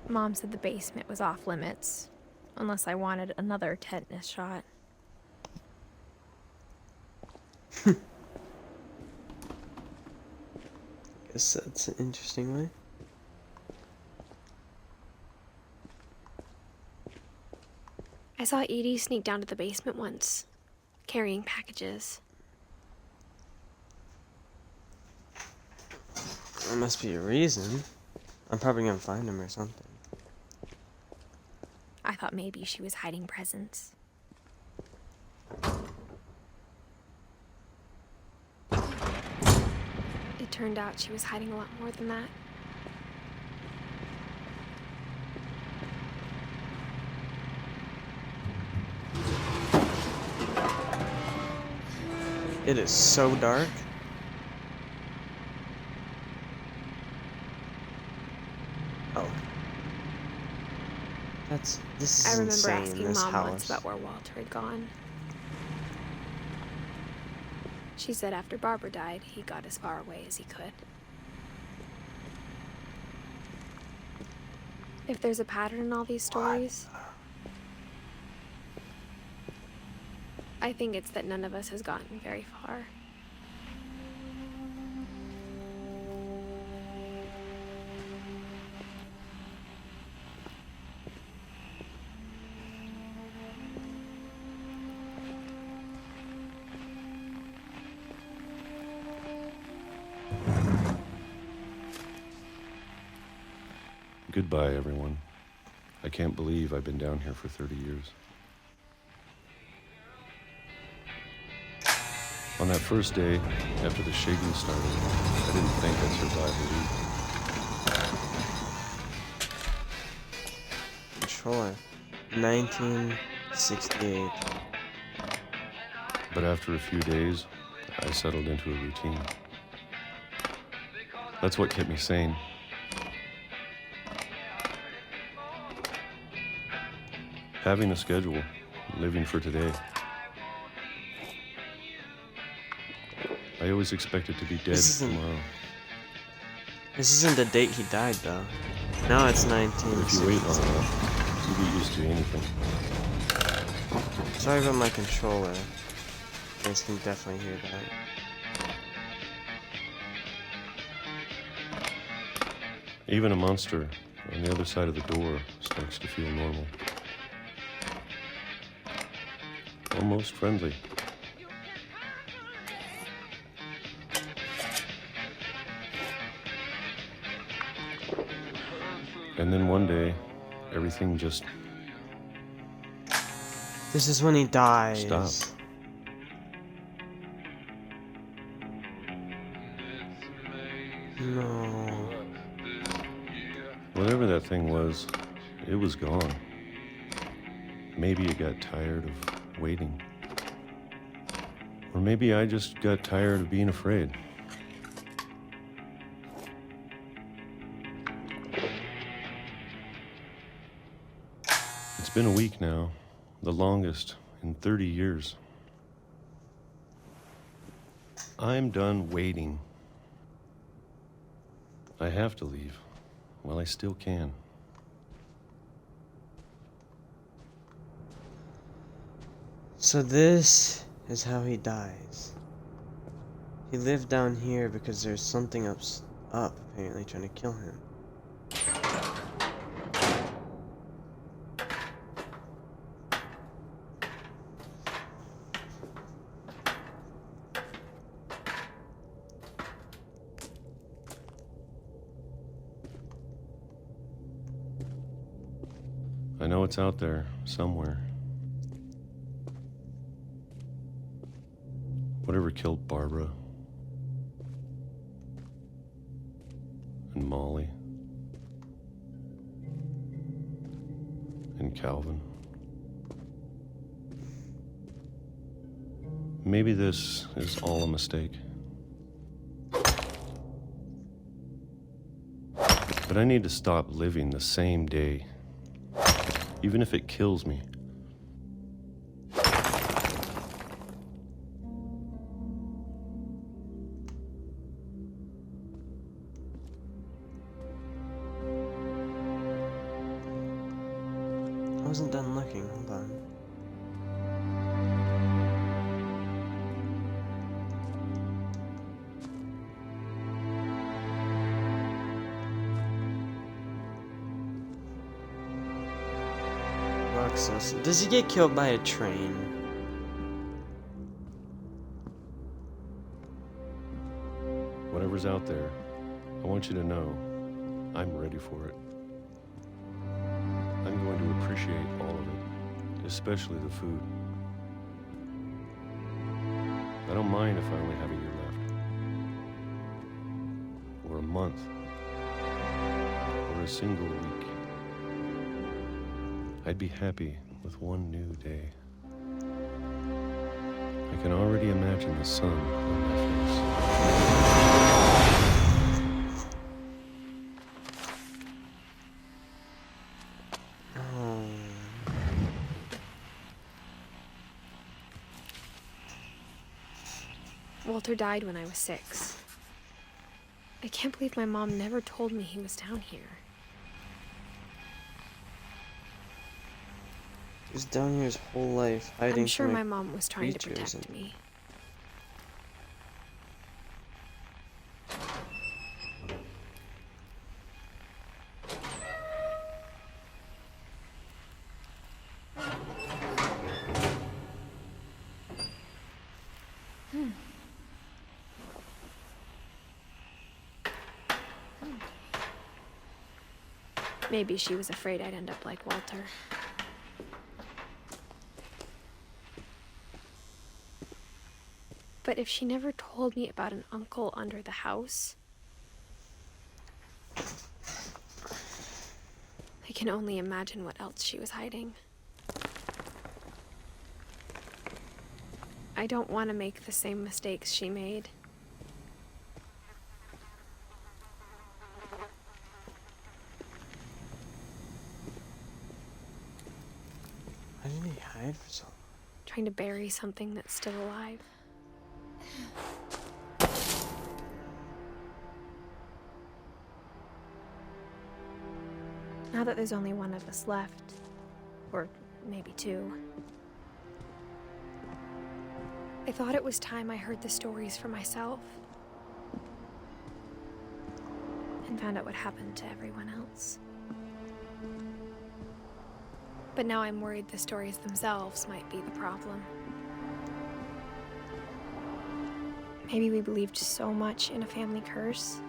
Mom said the basement was off limits, unless I wanted another tetanus shot. Guess that's an interesting way. I saw Edie sneak down to the basement once, carrying packages. There must be a reason. I'm probably gonna find him or something. I thought maybe she was hiding presents. It turned out she was hiding a lot more than that. It is so dark. Oh. This I is remember insane, asking this Mom house. once about where Walter had gone. She said after Barbara died, he got as far away as he could. If there's a pattern in all these stories, I think it's that none of us has gotten very far. Goodbye, everyone. I can't believe I've been down here for 30 years. On that first day, after the shaking started, I didn't think I'd survive a week. Controller. 1968. But after a few days, I settled into a routine. That's what kept me sane. Having a schedule, living for today. I always expected to be dead tomorrow. This isn't the date he died, though. Now it's 19. If you wait long enough, you get used to anything. Sorry about my controller. You guys can definitely hear that. Even a monster on the other side of the door starts to feel normal. Almost friendly. And then one day, everything just This is when he dies. stopped. No. Whatever that thing was, it was gone. Maybe it got tired of waiting. Or maybe I just got tired of being afraid. It's been a week now, the longest in 30 years. I'm done waiting. I have to leave. Well, I still can. So this is how he dies. He lived down here because there's something up apparently trying to kill him. I know it's out there, somewhere. Whatever killed Barbara and Molly and Calvin. Maybe this is all a mistake. But I need to stop living the same day, even if it kills me. I wasn't done looking, hold on. Roxas. Does he get killed by a train? Whatever's out there, I want you to know I'm ready for it. I'm going to appreciate all of it, especially the food. I don't mind if I only have a year left, or a month, or a single week. I'd be happy with one new day. I can already imagine the sun on my face. Walter died when I was 6. I can't believe my mom never told me he was down here. He was down here his whole life, hiding I'm sure from my mom was trying to creatures protect me. Maybe she was afraid I'd end up like Walter. But if she never told me about an uncle under the house, I can only imagine what else she was hiding. I don't want to make the same mistakes she made. Why did he hide for so long? Trying to bury something that's still alive. Now that there's only one of us left, or maybe 2, I thought it was time I heard the stories for myself and found out what happened to everyone else. But now I'm worried the stories themselves might be the problem. Maybe we believed so much in a family curse,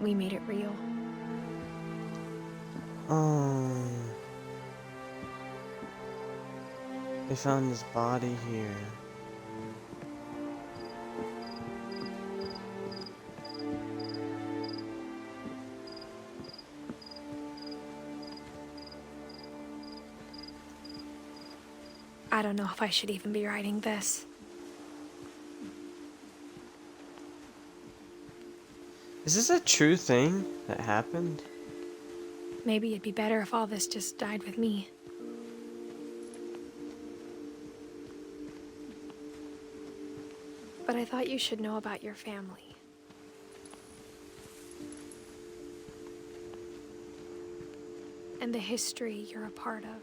we made it real. Oh. They found his body here. I don't know if I should even be writing this. Is this a true thing that happened? Maybe it'd be better if all this just died with me. But I thought you should know about your family. And the history you're a part of.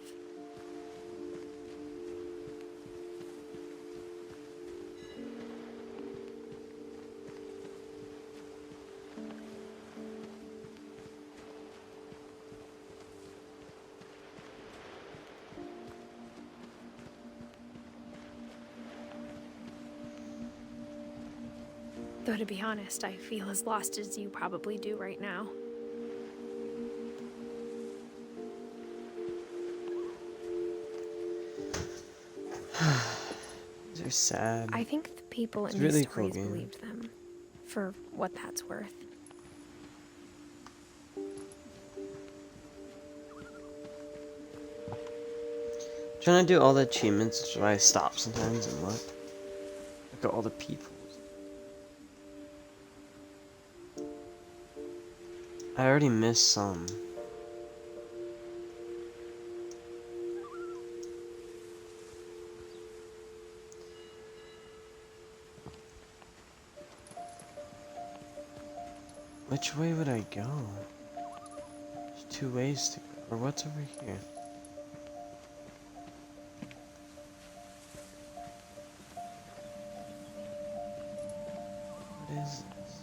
Though to be honest, I feel as lost as you probably do right now. These are sad. I think the people in really these cool stories game. believed them, for what that's worth. Trying to do all the achievements, which is why I stop sometimes and look. Look at all the people. I already missed some. Which way would I go? There's two ways to go. Or what's over here? What is this?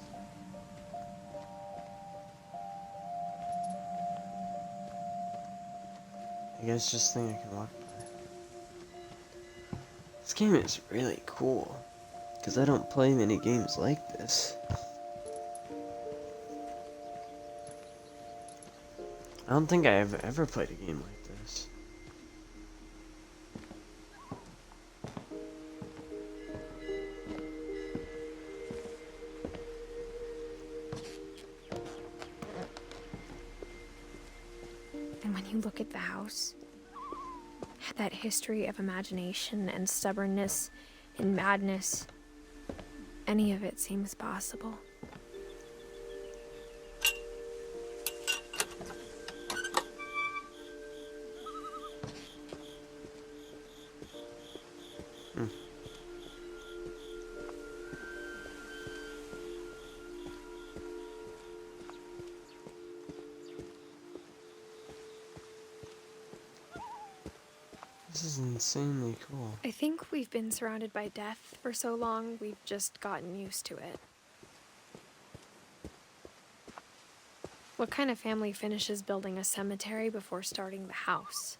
I guess just think I can walk by. This game is really cool. Because I don't play many games like this. I don't think I've ever played a game like this. And when you look at the house, that history of imagination and stubbornness and madness, any of it seems possible. This is insanely cool. I think we've been surrounded by death for so long, we've just gotten used to it. What kind of family finishes building a cemetery before starting the house?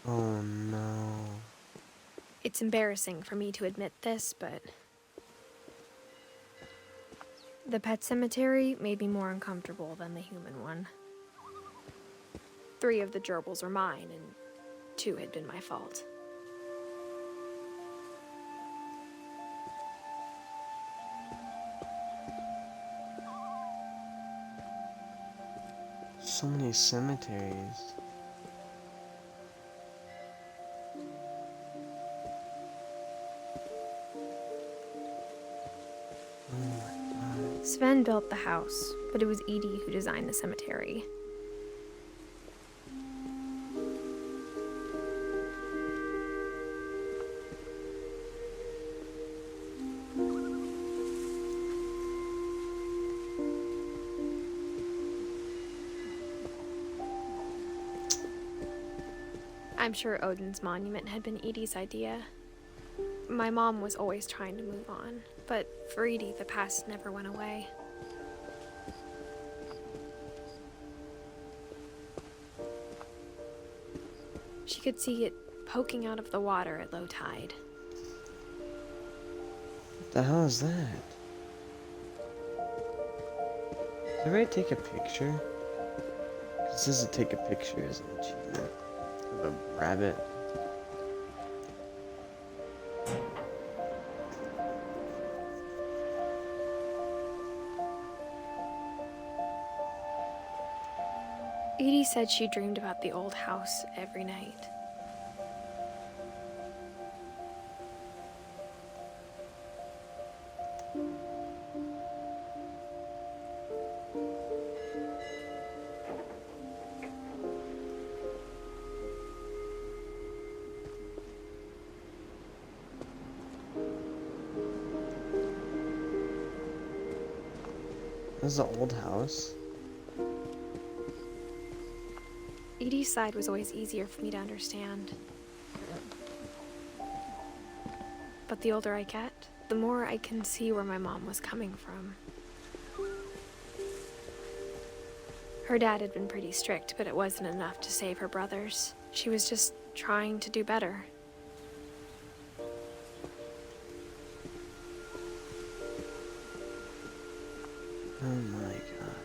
Oh no. It's embarrassing for me to admit this, but the pet cemetery made me more uncomfortable than the human one. 3 of the gerbils are mine, and 2 had been my fault. So many cemeteries. Sven built the house, but it was Edie who designed the cemetery. I'm sure Odin's monument had been Edie's idea. My mom was always trying to move on, but for Edie, the past never went away. She could see it poking out of the water at low tide. What the hell is that? Did I take a picture? It says to take a picture as an achievement. Of a rabbit. Edie said she dreamed about the old house every night. This is an old house. Edie's side was always easier for me to understand. But the older I get, the more I can see where my mom was coming from. Her dad had been pretty strict, but it wasn't enough to save her brothers. She was just trying to do better. Oh my god.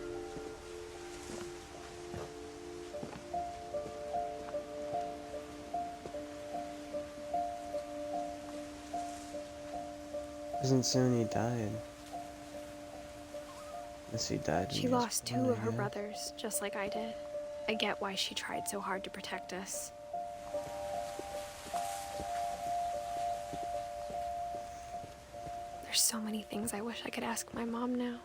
Doesn't say when he died. Unless he died. when She he was lost 2 born, of her I guess. brothers, just like I did. I get why she tried so hard to protect us. There's so many things I wish I could ask my mom now.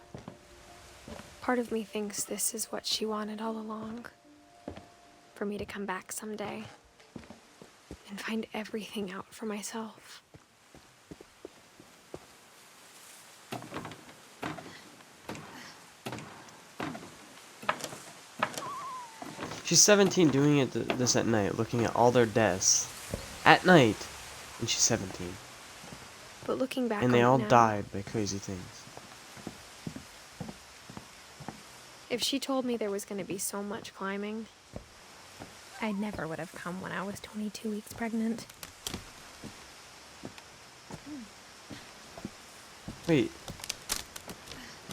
Part of me thinks this is what she wanted all along. For me to come back someday and find everything out for myself. She's 17 doing this at night, looking at all their deaths. At night! And she's 17. But looking back And they on all it now, died by crazy things. if she told me there was going to be so much climbing, I never would have come when I was 22 weeks pregnant. Wait.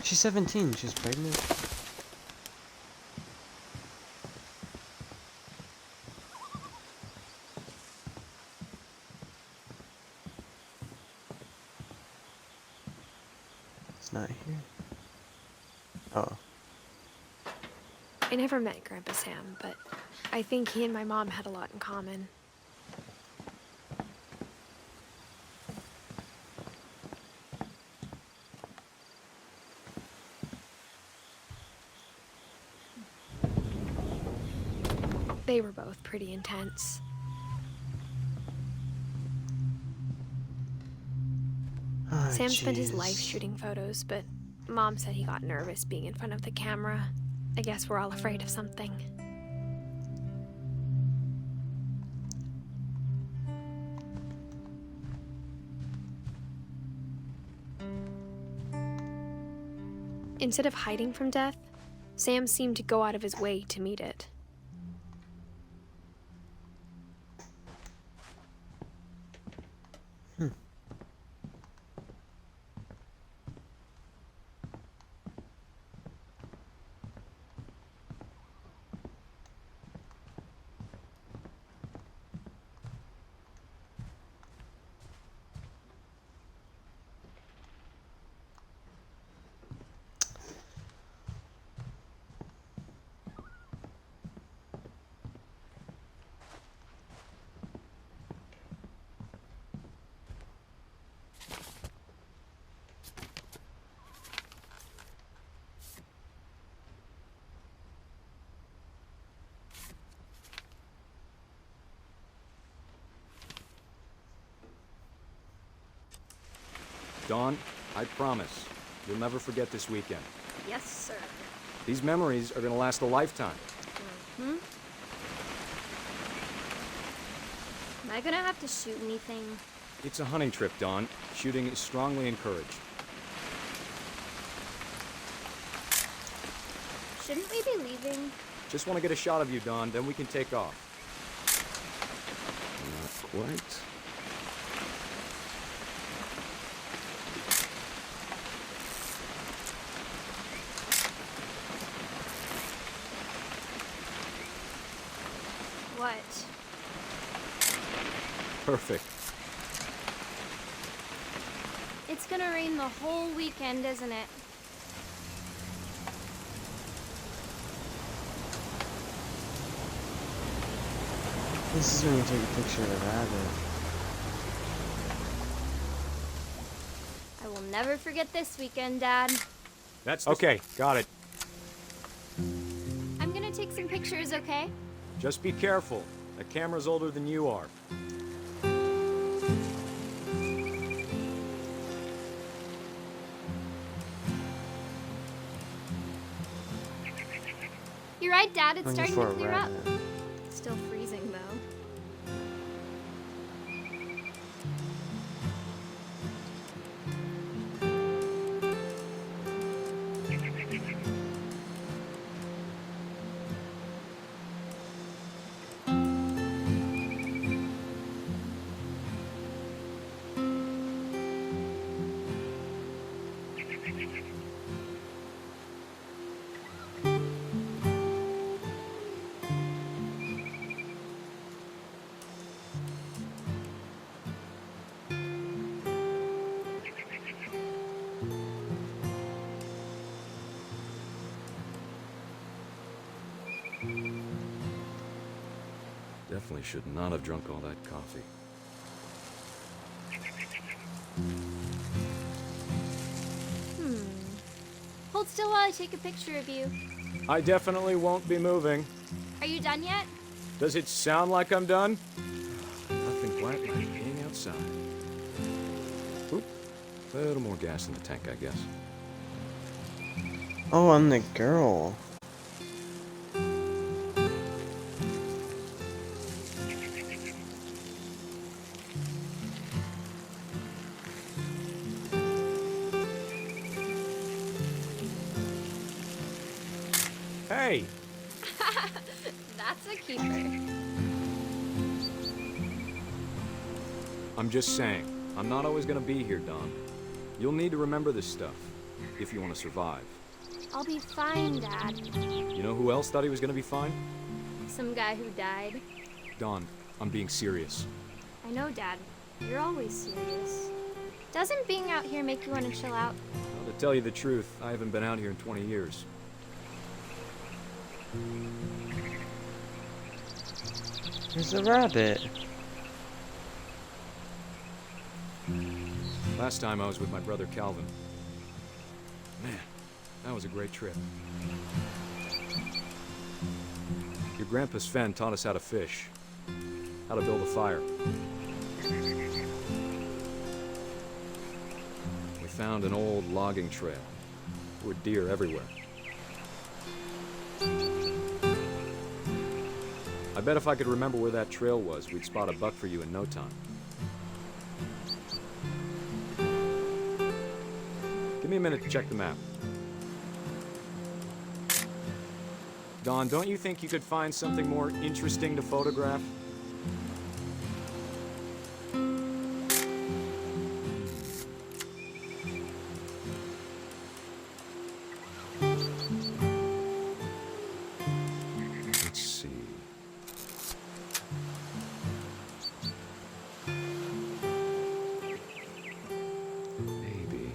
She's 17, she's pregnant? It's not here. Oh. I never met Grandpa Sam, but I think he and my mom had a lot in common. They were both pretty intense. Oh, Sam spent his jeez. life shooting photos, but Mom said he got nervous being in front of the camera. I guess we're all afraid of something. Instead of hiding from death, Sam seemed to go out of his way to meet it. Dawn, I promise, you'll never forget this weekend. Yes, sir. These memories are gonna last a lifetime. Am I gonna have to shoot anything? It's a hunting trip, Dawn. Shooting is strongly encouraged. Shouldn't we be leaving? Just want to get a shot of you, Dawn, then we can take off. Not quite. What? Perfect. It's gonna rain the whole weekend, isn't it? This is when you take a picture of the rabbit. I will never forget this weekend, Dad. That's okay. Got it. I'm gonna take some pictures, okay? Just be careful. That camera's older than you are. You're right, Dad. It's Looking starting for to a clear up. rabbit. Still freezing, though. Definitely should not have drunk all that coffee. Hold still while I take a picture of you. I definitely won't be moving. Are you done yet? Does it sound like I'm done? Nothing quite like being outside. Oop. A little more gas in the tank, I guess. Oh, I'm the girl. Hey! That's a keeper. I'm just saying, I'm not always gonna be here, Don. You'll need to remember this stuff, if you want to survive. I'll be fine, Dad. You know who else thought he was gonna be fine? Some guy who died. Don, I'm being serious. I know, Dad. You're always serious. Doesn't being out here make you want to chill out? Well, to tell you the truth, I haven't been out here in 20 years. There's a rabbit. Last time I was with my brother Calvin. Man, that was a great trip. Your grandpa Sven taught us how to fish, how to build a fire. We found an old logging trail. There were deer everywhere. I bet if I could remember where that trail was, we'd spot a buck for you in no time. Give me a minute to check the map. Don, don't you think you could find something more interesting to photograph? Let's see. Maybe.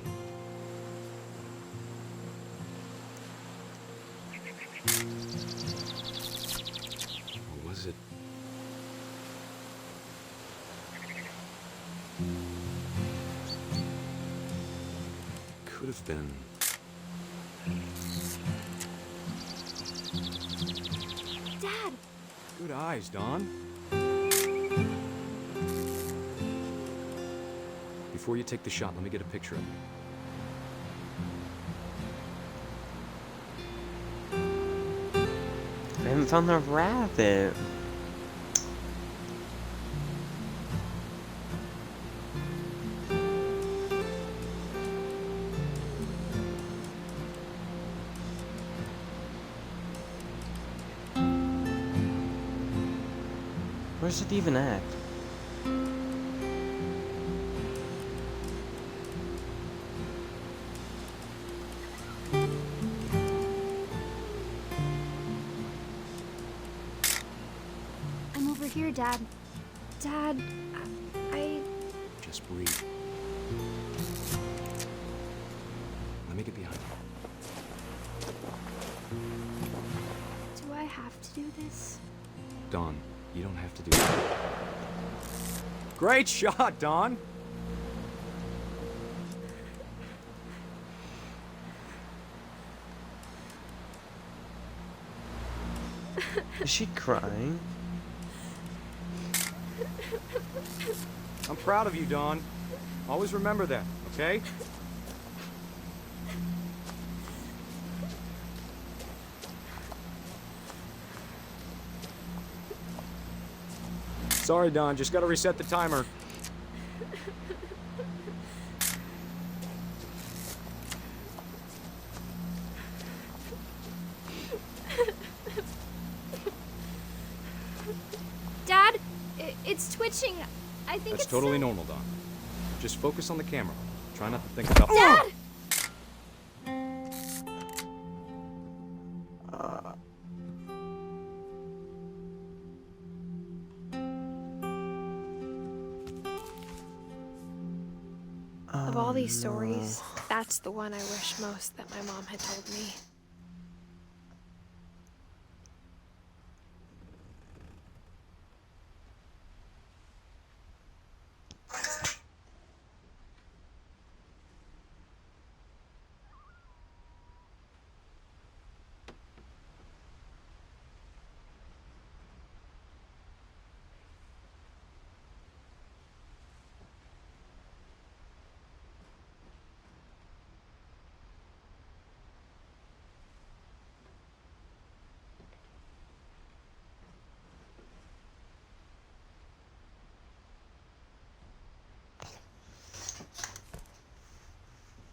Or was it? Could have been. Dad! Good eyes, Don. Before you take the shot, let me get a picture of you. I haven't found the rabbit. Where's it even at? I'm over here, Dad. Dad, I... Just breathe. Let me get behind you. Do I have to do this? Don, You don't have to do that. Great shot, Don! Is she crying? I'm proud of you, Dawn. Always remember that, okay? Sorry, Don. Just gotta reset the timer. Dad, it's twitching. I think That's it's totally normal, Don. Just focus on the camera. Try not to think about... Dad! Of all these stories, that's the one I wish most that my mom had told me.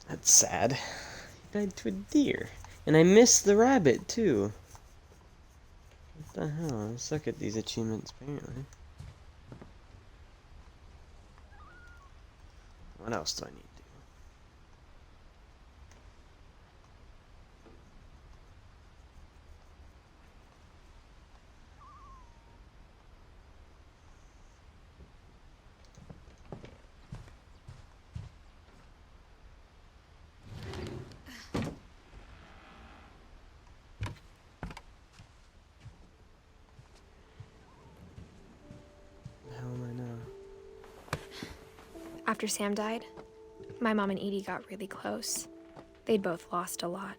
That's sad. He died to a deer. And I missed the rabbit, too. What the hell? I suck at these achievements, apparently. What else do I need to do? After Sam died, my mom and Edie got really close. They'd both lost a lot.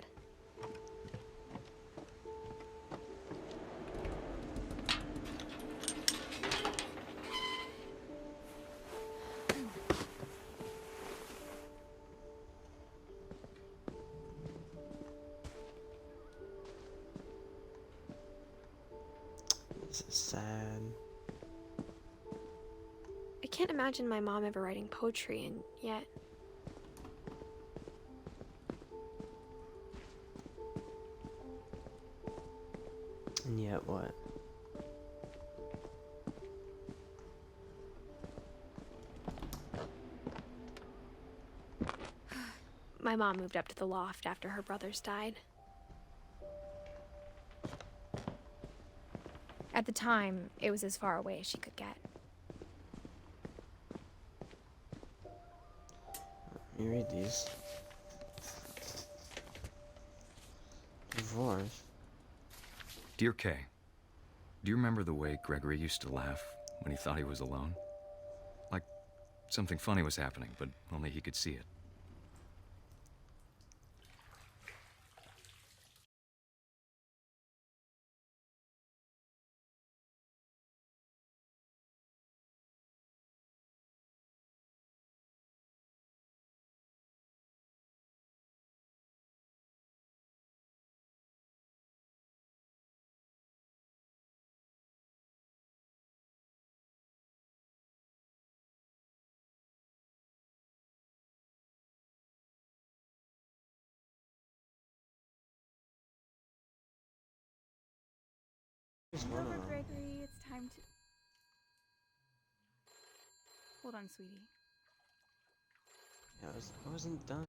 This is sad. I can't imagine my mom ever writing poetry, and yet... And yet what? My mom moved up to the loft after her brothers died. At the time, it was as far away as she could get. Let me read these. Divorce. Dear Kay, do you remember the way Gregory used to laugh when he thought he was alone? Like something funny was happening, but only he could see it. Over, Gregory, it's time to... Hold on, sweetie. Yeah, I wasn't done.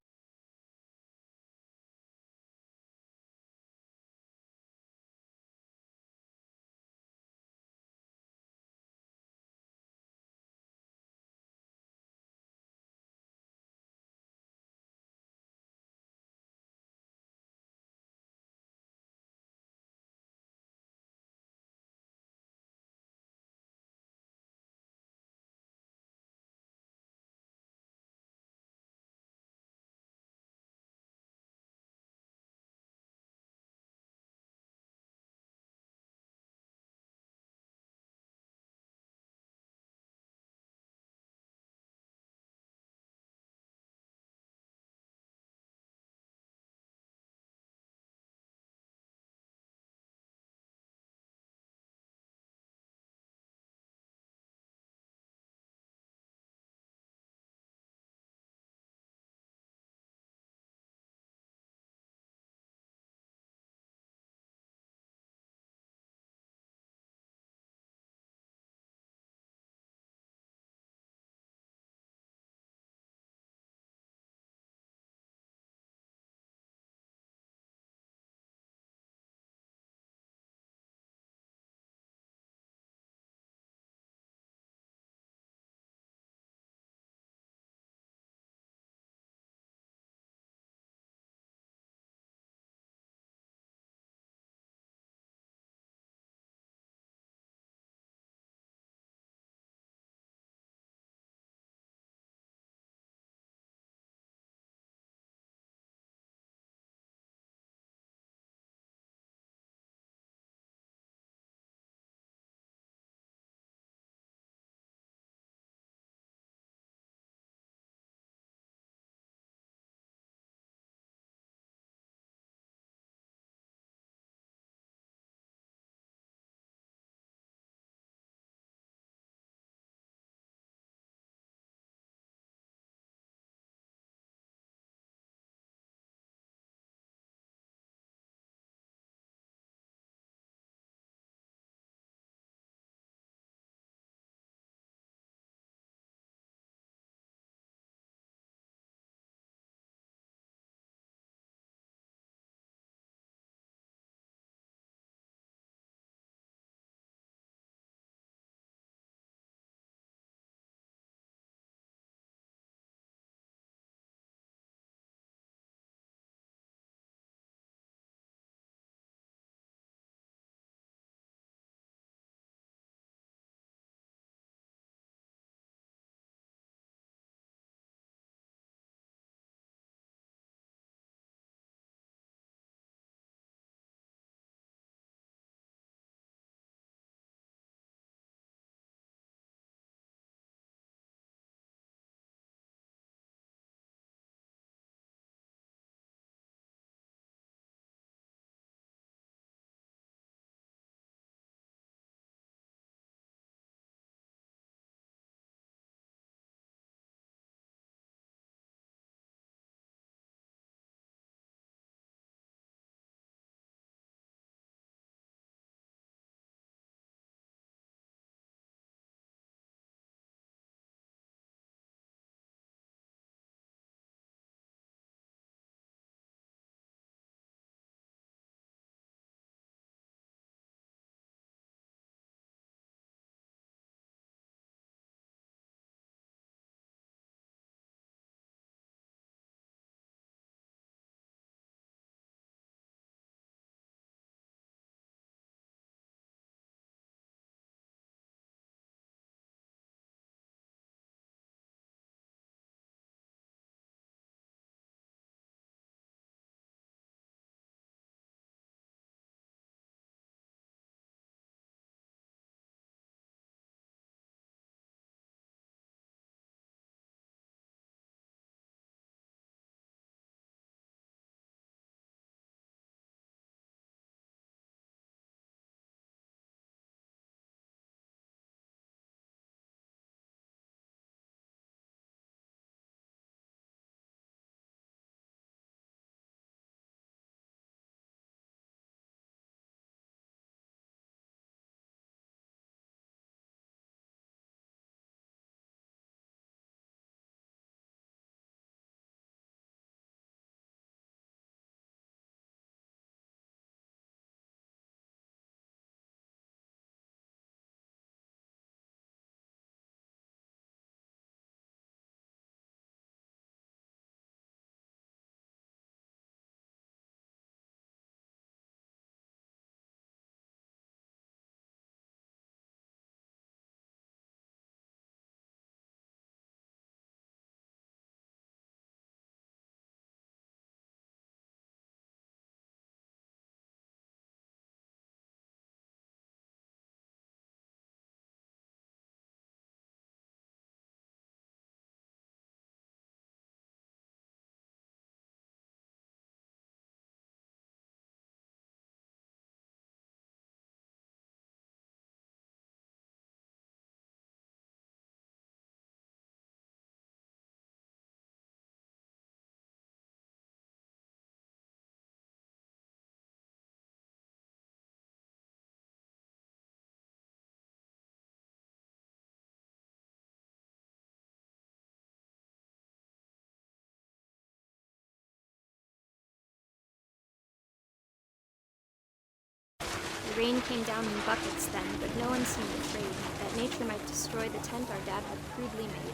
The rain came down in buckets then, but no one seemed afraid that nature might destroy the tent our dad had crudely made.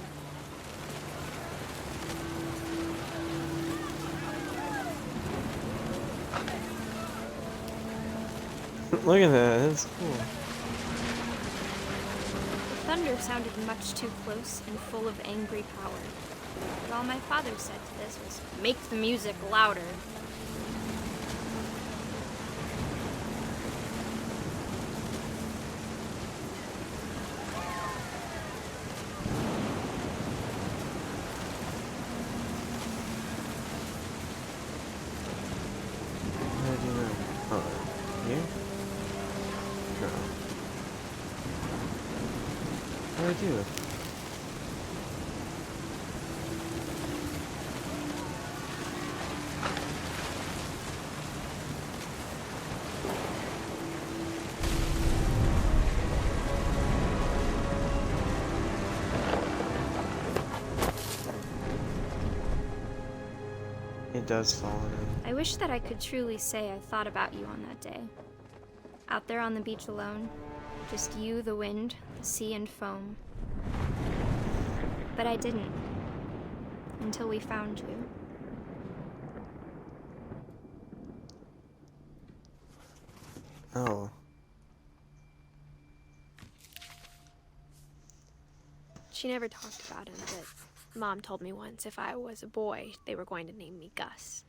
Look at that, that's cool. The thunder sounded much too close and full of angry power. But all my father said to this was, "Make the music louder." How do you know? Oh, here? No. How do I do it? It does fall in. I wish that I could truly say I thought about you on that day. Out there on the beach alone, just you, the wind, the sea, and foam. But I didn't. Until we found you. Oh. She never talked about him, but Mom told me once if I was a boy, they were going to name me Gus.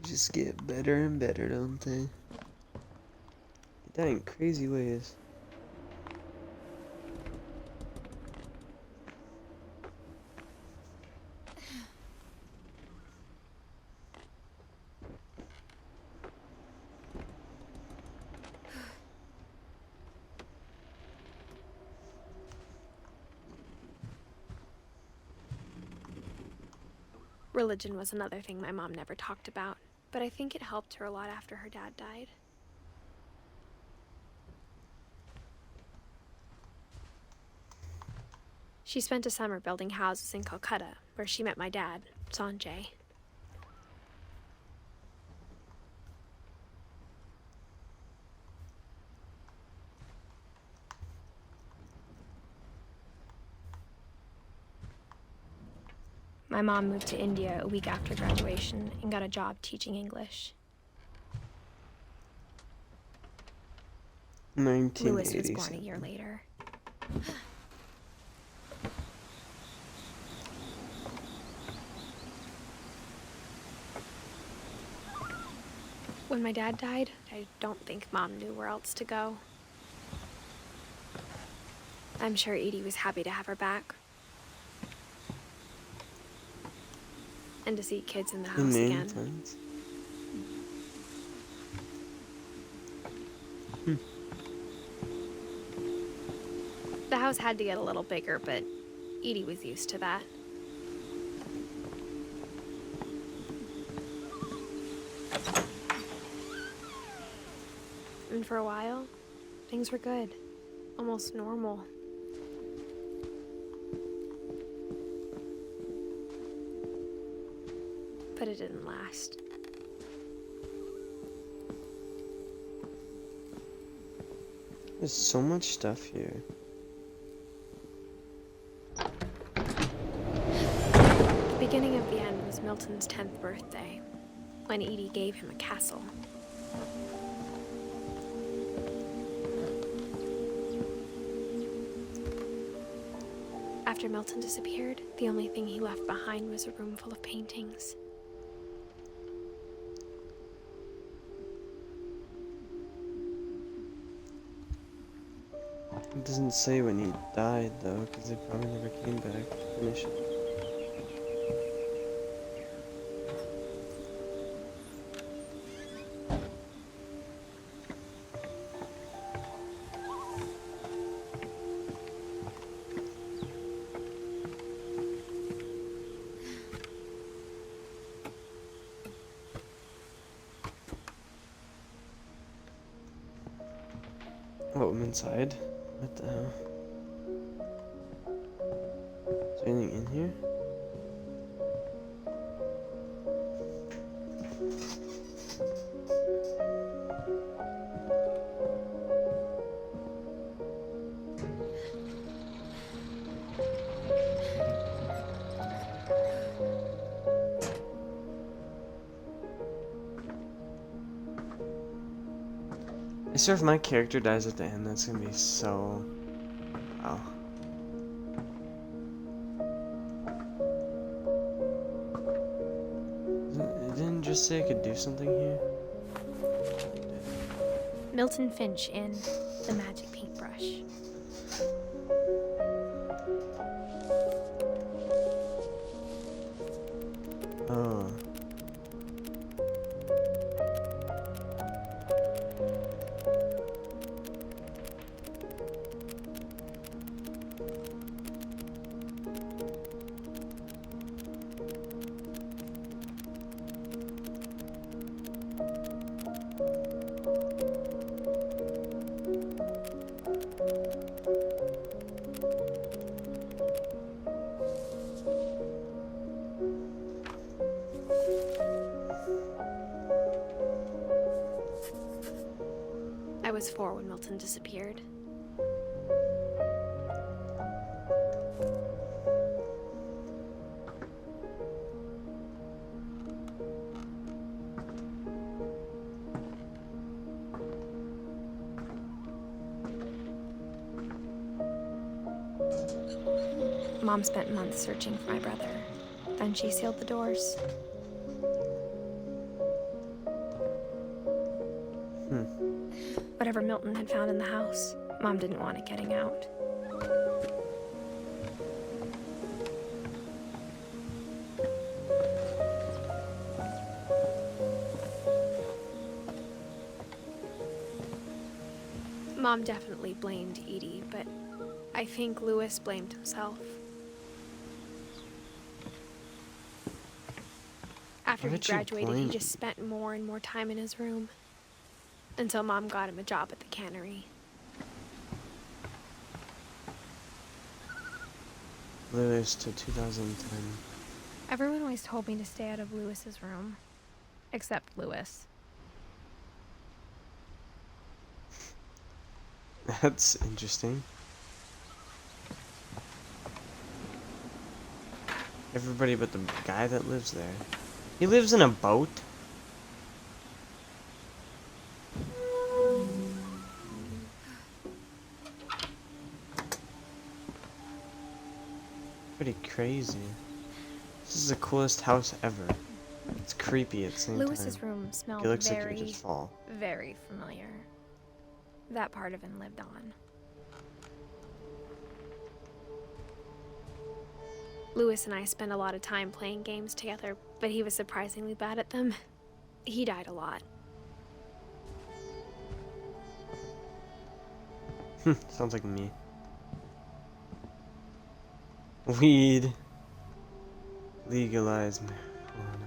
Just get better and better, don't they? They die in crazy ways. Religion was another thing my mom never talked about, but I think it helped her a lot after her dad died. She spent a summer building houses in Calcutta, where she met my dad, Sanjay. My mom moved to India a week after graduation and got a job teaching English. 1987. Louis was born a year later. When my dad died, I don't think Mom knew where else to go. I'm sure Edie was happy to have her back. And to see kids in the house again. Times. The house had to get a little bigger, but Edie was used to that. And for a while, things were good. Almost normal. But it didn't last. There's so much stuff here. The beginning of the end was Milton's 10th birthday, when Edie gave him a castle. After Milton disappeared, the only thing he left behind was a room full of paintings. It doesn't say when he died, though, because they probably never came back to finish it. Oh, I'm inside. What the hell? Is there anything in here? I swear if my character dies at the end, that's gonna be so... Wow. It didn't just say I could do something here? Milton Finch in The Magic Paintbrush. Oh. I was 4 when Milton disappeared. Mom spent months searching for my brother. Then she sealed the doors. Whatever Milton had found in the house, Mom didn't want it getting out. Mom definitely blamed Edie, but I think Louis blamed himself. After Why he would you graduated, he blame just spent more and more time in his room. Until Mom got him a job at the cannery. Louis to 2010. Everyone always told me to stay out of Louis's room. Except Louis. That's interesting. Everybody but the guy that lives there. He lives in a boat? Pretty crazy. This is the coolest house ever. It's creepy at the same Louis's time. room smelled It looks like very, you just fall. very familiar. That part of him lived on. Louis and I spent a lot of time playing games together, but he was surprisingly bad at them. He died a lot. Sounds like me. Weed. Legalize marijuana.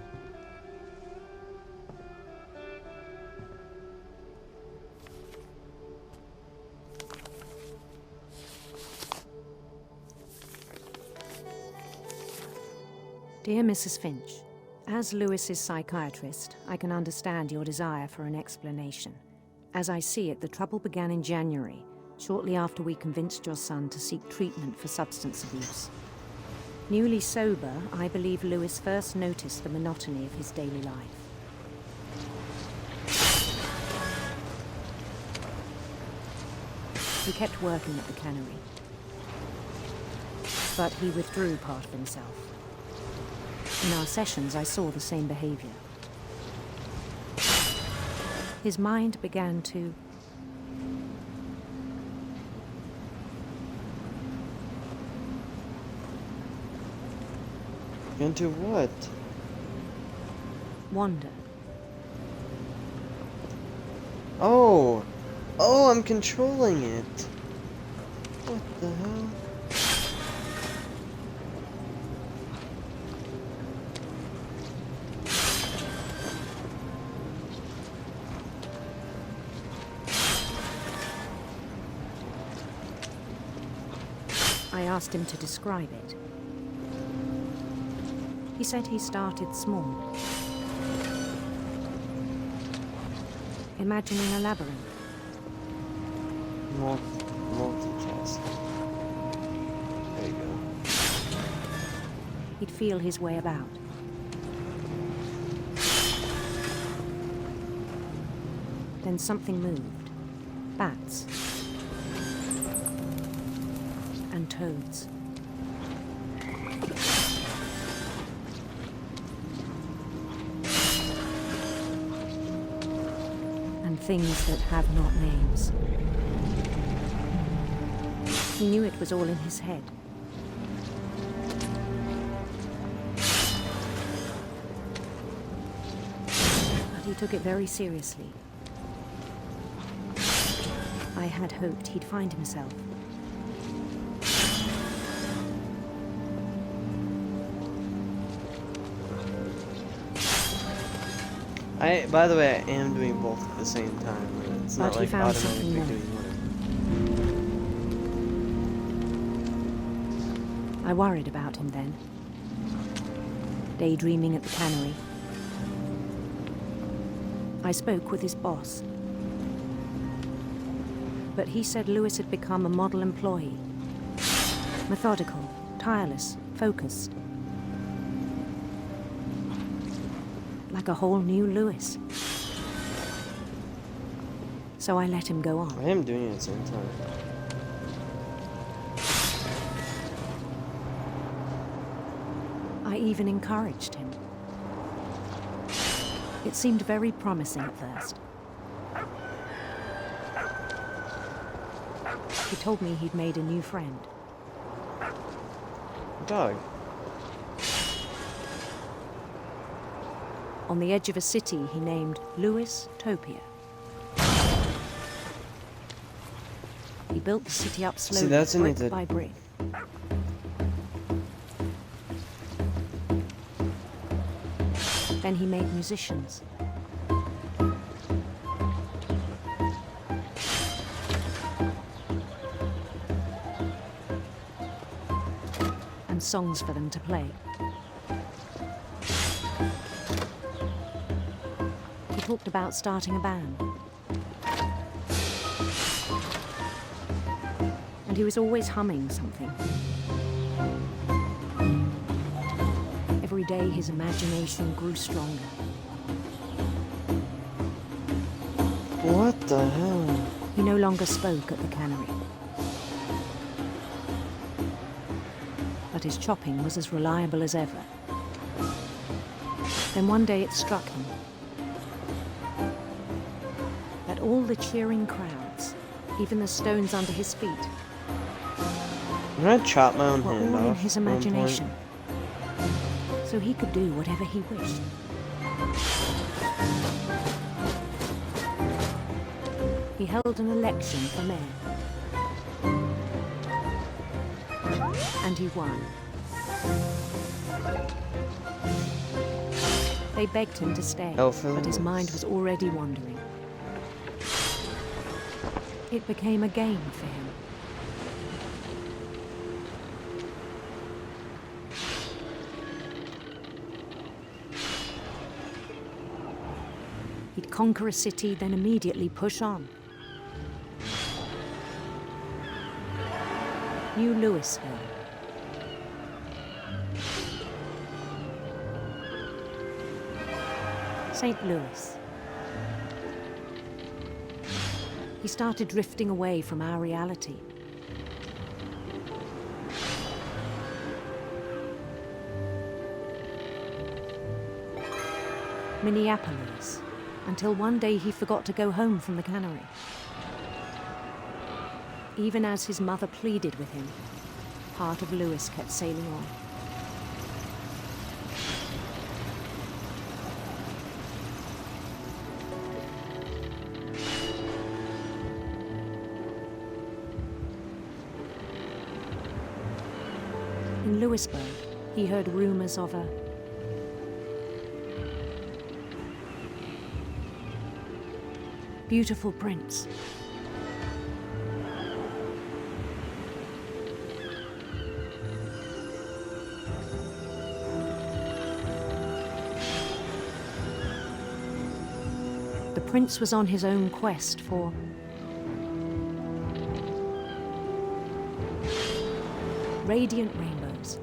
Dear Mrs. Finch, as Louis's psychiatrist, I can understand your desire for an explanation. As I see it, the trouble began in January, shortly after we convinced your son to seek treatment for substance abuse. Newly sober, I believe Louis first noticed the monotony of his daily life. He kept working at the cannery, but he withdrew part of himself. In our sessions, I saw the same behavior. His mind began to Into what? wander. Oh! Oh, I'm controlling it! What the hell? I asked him to describe it. He said he started small, imagining a labyrinth. Multicast. There you go. He'd feel his way about. Then something moved. Bats. And toads. And things that have not names. He knew it was all in his head. But he took it very seriously. I had hoped he'd find himself. By the way, I am doing both at the same time. It's not But he like found automatically something doing one. I worried about him then. Daydreaming at the cannery. I spoke with his boss. But he said Lewis had become a model employee. Methodical, tireless, focused. Like a whole new Lewis. So I let him go on. I am doing it at the same time. I even encouraged him. It seemed very promising at first. He told me he'd made a new friend. Dog. On the edge of a city he named Lewis Topia. He built the city up slowly, brick by brick. Then he made musicians. And songs for them to play. He talked about starting a band. And he was always humming something. Every day his imagination grew stronger. What the hell? He no longer spoke at the cannery. But his chopping was as reliable as ever. Then one day it struck him that all the cheering crowds, even the stones under his feet, I'm gonna chop my own were hand all in off his at one point. imagination. So he could do whatever he wished. He held an election for mayor. And he won. They begged him to stay, but his mind was already wandering. It became a game for him. He'd conquer a city, then immediately push on. New Louisville. St. Louis. He started drifting away from our reality. Minneapolis, until one day he forgot to go home from the cannery. Even as his mother pleaded with him, part of Lewis kept sailing on. In Lewisburg, he heard rumors of a beautiful prince. The prince was on his own quest for radiant rainbows.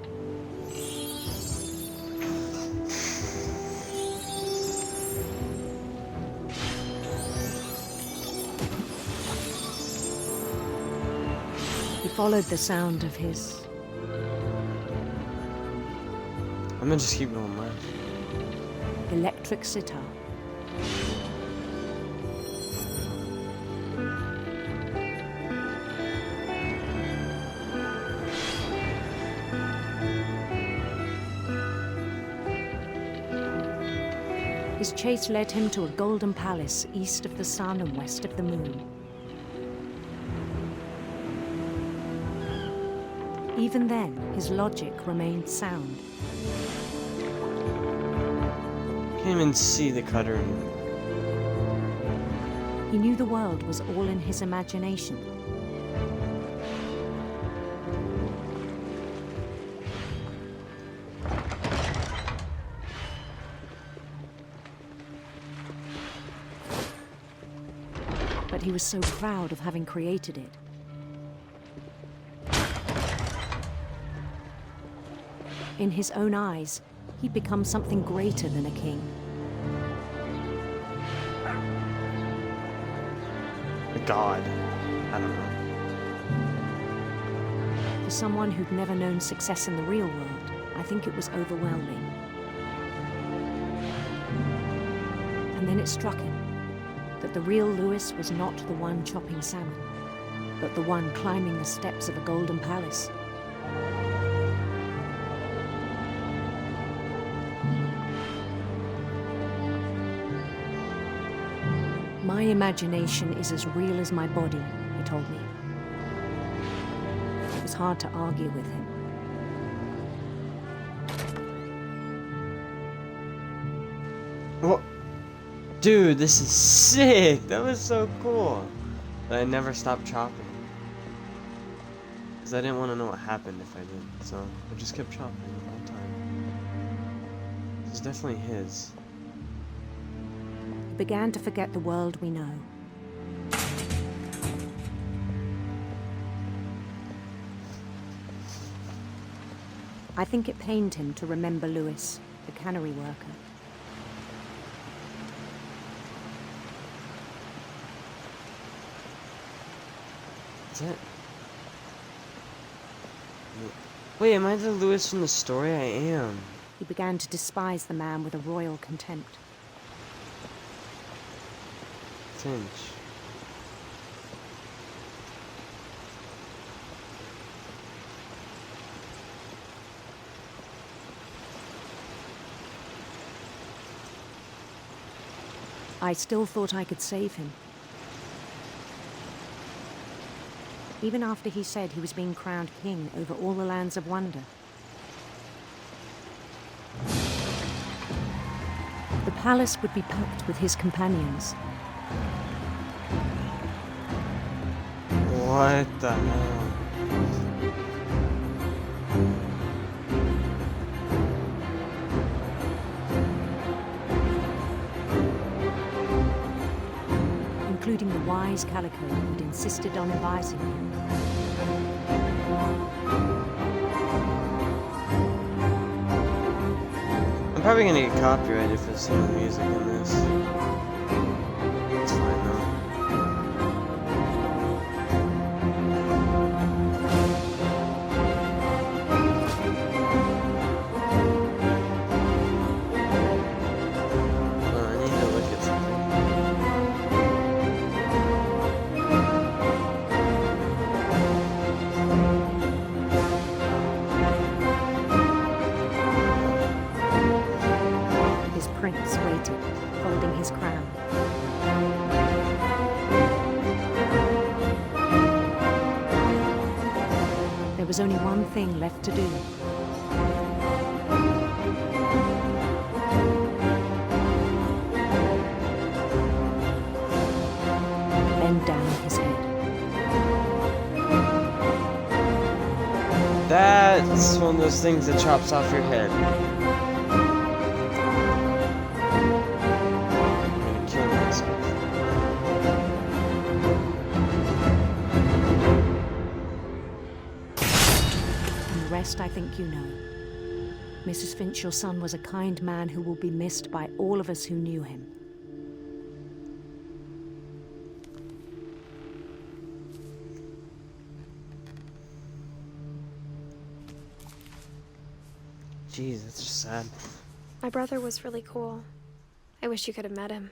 He followed the sound of his... I'm gonna just keep going left. electric sitar. His chase led him to a golden palace east of the sun and west of the moon. Even then, his logic remained sound. Can't even see the cutter. He knew the world was all in his imagination. But he was so proud of having created it. In his own eyes, he'd become something greater than a king. A god. I don't know. For someone who'd never known success in the real world, I think it was overwhelming. And then it struck him that the real Lewis was not the one chopping salmon, but the one climbing the steps of a golden palace. My imagination is as real as my body, he told me. It was hard to argue with him. What? Dude, this is sick! That was so cool! But I never stopped chopping. Because I didn't want to know what happened if I did. So I just kept chopping the whole time. It's definitely his. He began to forget the world we know. I think it pained him to remember Lewis, the cannery worker. Is that... Wait, am I the Lewis from the story? I am. He began to despise the man with a royal contempt. Finch. I still thought I could save him. Even after he said he was being crowned king over all the lands of wonder. The palace would be packed with his companions. What the hell? Including the wise Calico who'd insisted on advising him. I'm probably gonna get copyrighted for some of the music in this. It's fine though. I need to look at something. Prince waited, holding his crown. There was only one thing left to do. Bend down his head. That's one of those things that chops off your head. I'm gonna kill myself. rest, I think you know. Mrs. Finch, your son was a kind man who will be missed by all of us who knew him. Jeez, that's just sad. My brother was really cool. I wish you could have met him.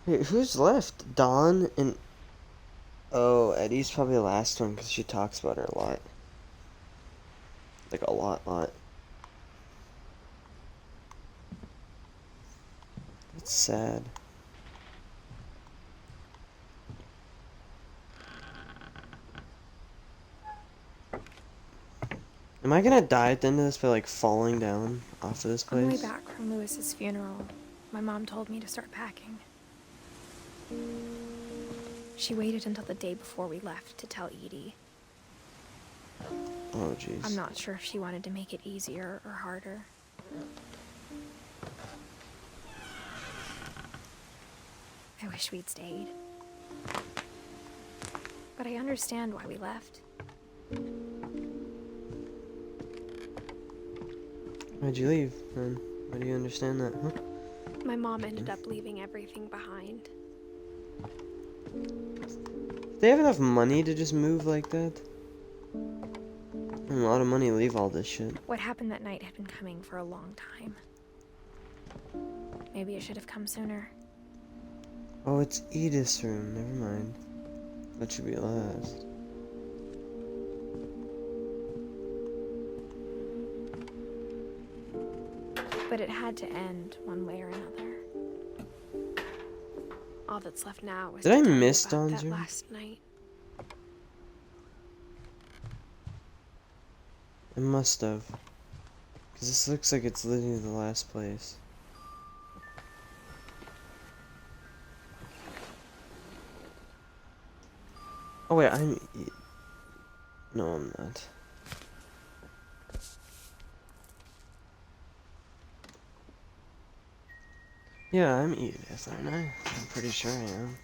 Wait, who's left? Dawn and... Oh, Eddie's probably the last one because she talks about her a lot. Like a lot. That's sad. Am I gonna die at the end of this by like falling down off of this place? On the way back from Lewis's funeral, my mom told me to start packing. She waited until the day before we left to tell Edie. Oh, jeez. I'm not sure if she wanted to make it easier or harder. I wish we'd stayed. But I understand why we left. Why'd you leave, then? Why do you understand that, huh? My mom ended up leaving everything behind. Do they have enough money to just move like that? A lot of money to leave all this shit. What happened that night had been coming for a long time. Maybe it should have come sooner. Oh, it's Edith's room. Never mind. That should be last. But it had to end one way or another. All that's left now is Did I to tell you miss about Dawn's that room? last night. It must have. Because this looks like it's literally the last place. Oh wait, no, I'm not. Yeah, I'm Edith, aren't I? I'm pretty sure I am.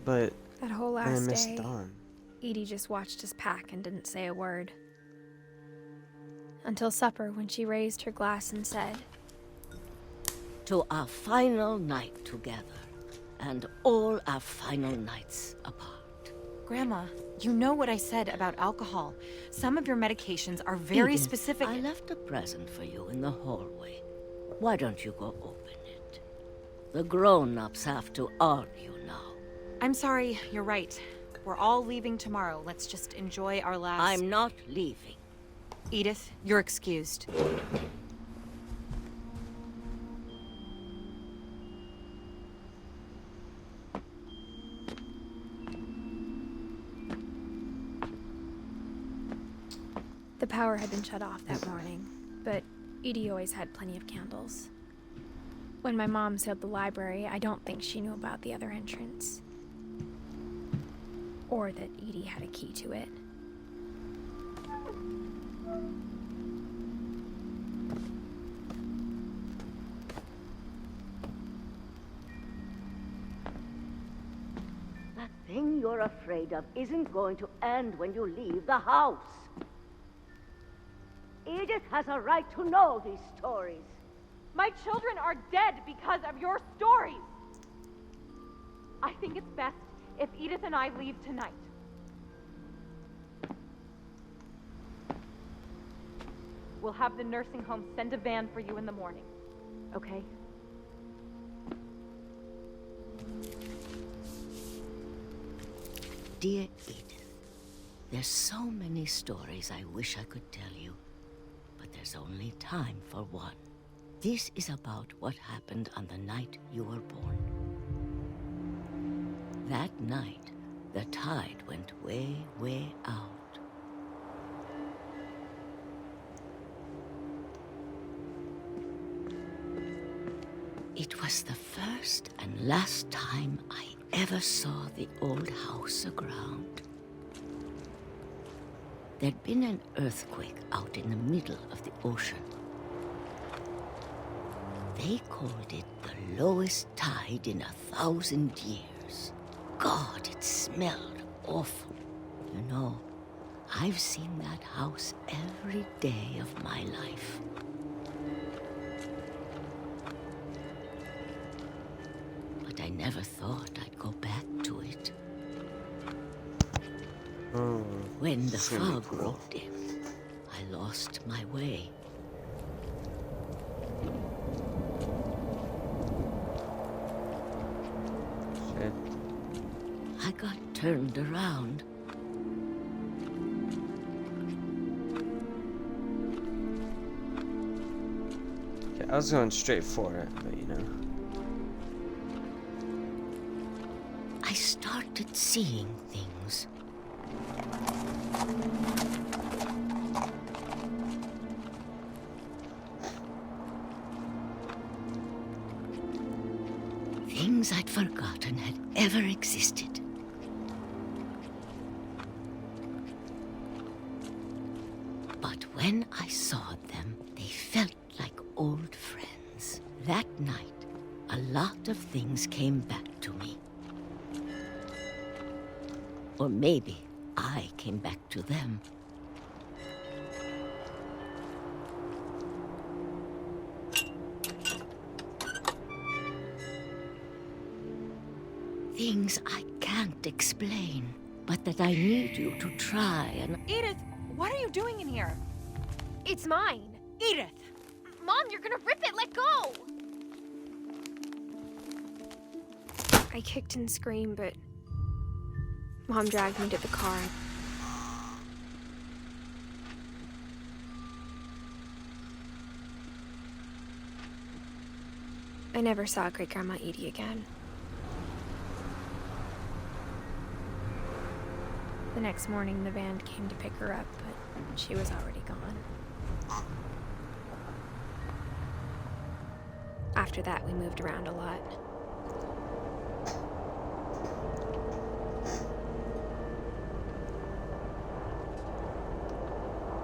But That whole I last missed day, Dawn. Edie just watched us pack and didn't say a word. Until supper, when she raised her glass and said, "To our final night together, and all our final nights apart." Grandma, you know what I said about alcohol. Some of your medications are very Edith, specific. I left a present for you in the hallway. Why don't you go open it? The grown-ups have to argue now. I'm sorry, you're right. We're all leaving tomorrow. Let's just enjoy our last... I'm not leaving. Edith, you're excused. The power had been shut off that morning, but Edie always had plenty of candles. When my mom sealed the library, I don't think she knew about the other entrance. Or that Edie had a key to it. That thing you're afraid of isn't going to end when you leave the house. Edith has a right to know these stories. My children are dead because of your stories. I think it's best if Edith and I leave tonight. We'll have the nursing home send a van for you in the morning, okay? Dear Edith, there's so many stories I wish I could tell you, but there's only time for one. This is about what happened on the night you were born. That night, the tide went way, way out. It was the first and last time I ever saw the old house aground. There'd been an earthquake out in the middle of the ocean. They called it the lowest tide in 1,000 years. God, it smelled awful. You know, I've seen that house every day of my life. But I never thought I'd go back to it. Oh, When the it's gonna be fog cool. rolled in, I lost my way. Shit. I got turned around. Okay, I was going straight for it, but you know. I started seeing things. Things I'd forgotten had ever existed. But when I saw them, they felt like old friends. That night, a lot of things came back to me. Or maybe I came back to them. Things I can't explain, but that I need you to try and... Edith, what are you doing in here? It's mine. Edith! Mom, you're gonna rip it. Let go. I kicked and screamed, but Mom dragged me to the car. I never saw Great-Grandma Edie again. The next morning, the band came to pick her up, but she was already gone. After that, we moved around a lot.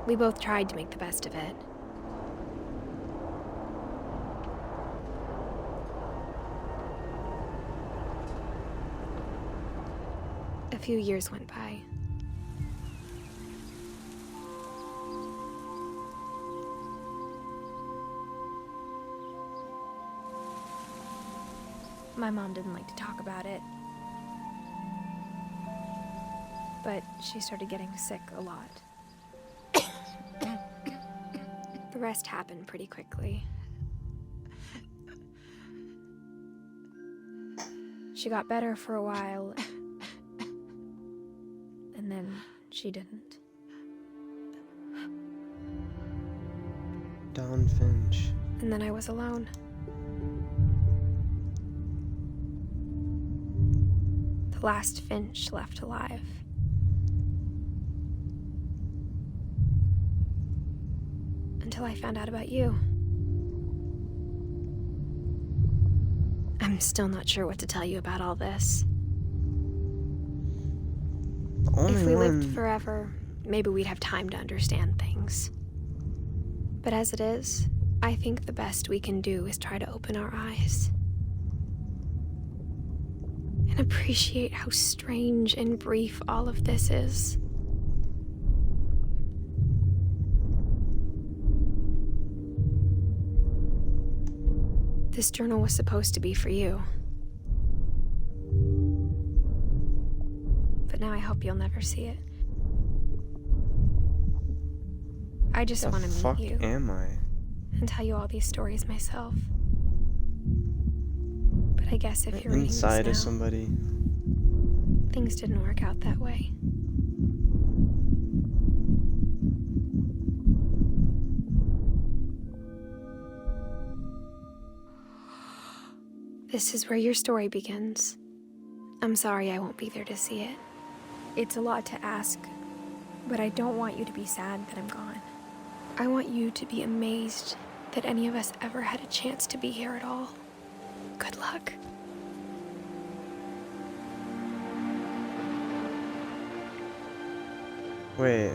We both tried to make the best of it. A few years went by. My mom didn't like to talk about it, but she started getting sick a lot. The rest happened pretty quickly. She got better for a while, and then she didn't. Dawn Finch. And then I was alone. The last Finch left alive. Until I found out about you. I'm still not sure what to tell you about all this. If we lived forever, maybe we'd have time to understand things. But as it is, I think the best we can do is try to open our eyes. And appreciate how strange and brief all of this is. This journal was supposed to be for you. But now I hope you'll never see it. I just want to meet you. The fuck am I? And tell you all these stories myself. But I guess if you're reading this Inside now, of somebody. things didn't work out that way. This is where your story begins. I'm sorry I won't be there to see it. It's a lot to ask, but I don't want you to be sad that I'm gone. I want you to be amazed that any of us ever had a chance to be here at all. Good luck. Wait.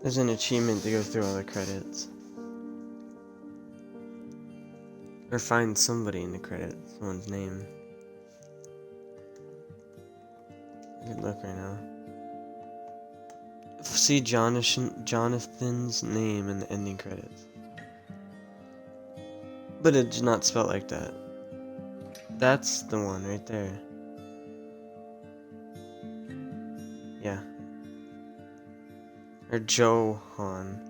There's an achievement to go through all the credits. Or find somebody in the credits, someone's name. Good luck right now. See Jonathan's name in the ending credits. But it's not spelled like that. That's the one right there. Yeah. Or Johan.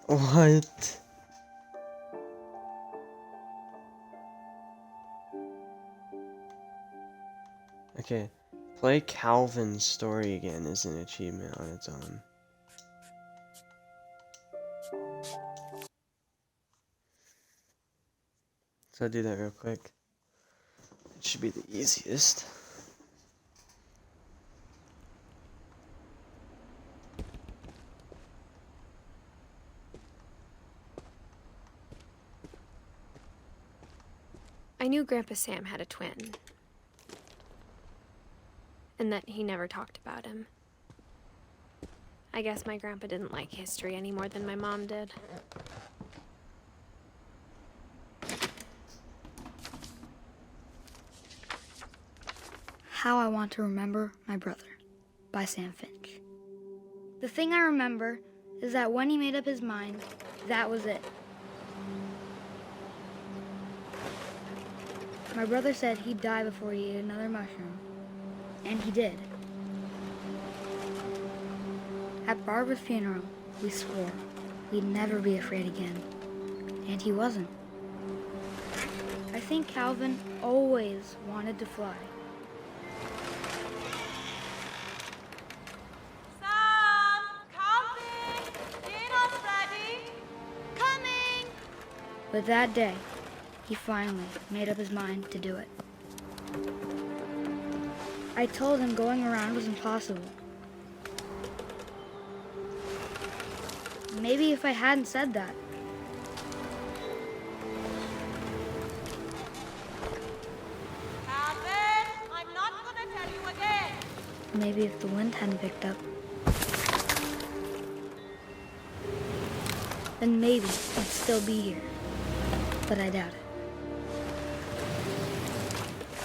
What? Okay, play Calvin's story again is an achievement on its own. So I'll do that real quick. It should be the easiest. I knew Grandpa Sam had a twin, and that he never talked about him. I guess my grandpa didn't like history any more than my mom did. How I Want to Remember My Brother by Sam Finch. The thing I remember is that when he made up his mind, that was it. My brother said he'd die before he ate another mushroom, and he did. At Barbara's funeral, we swore we'd never be afraid again, and he wasn't. I think Calvin always wanted to fly. Sam! Calvin! Dinner's ready! Coming! But that day, he finally made up his mind to do it. I told him going around was impossible. Maybe if I hadn't said that, Maybe if the wind hadn't picked up, then maybe I'd still be here. But I doubt it.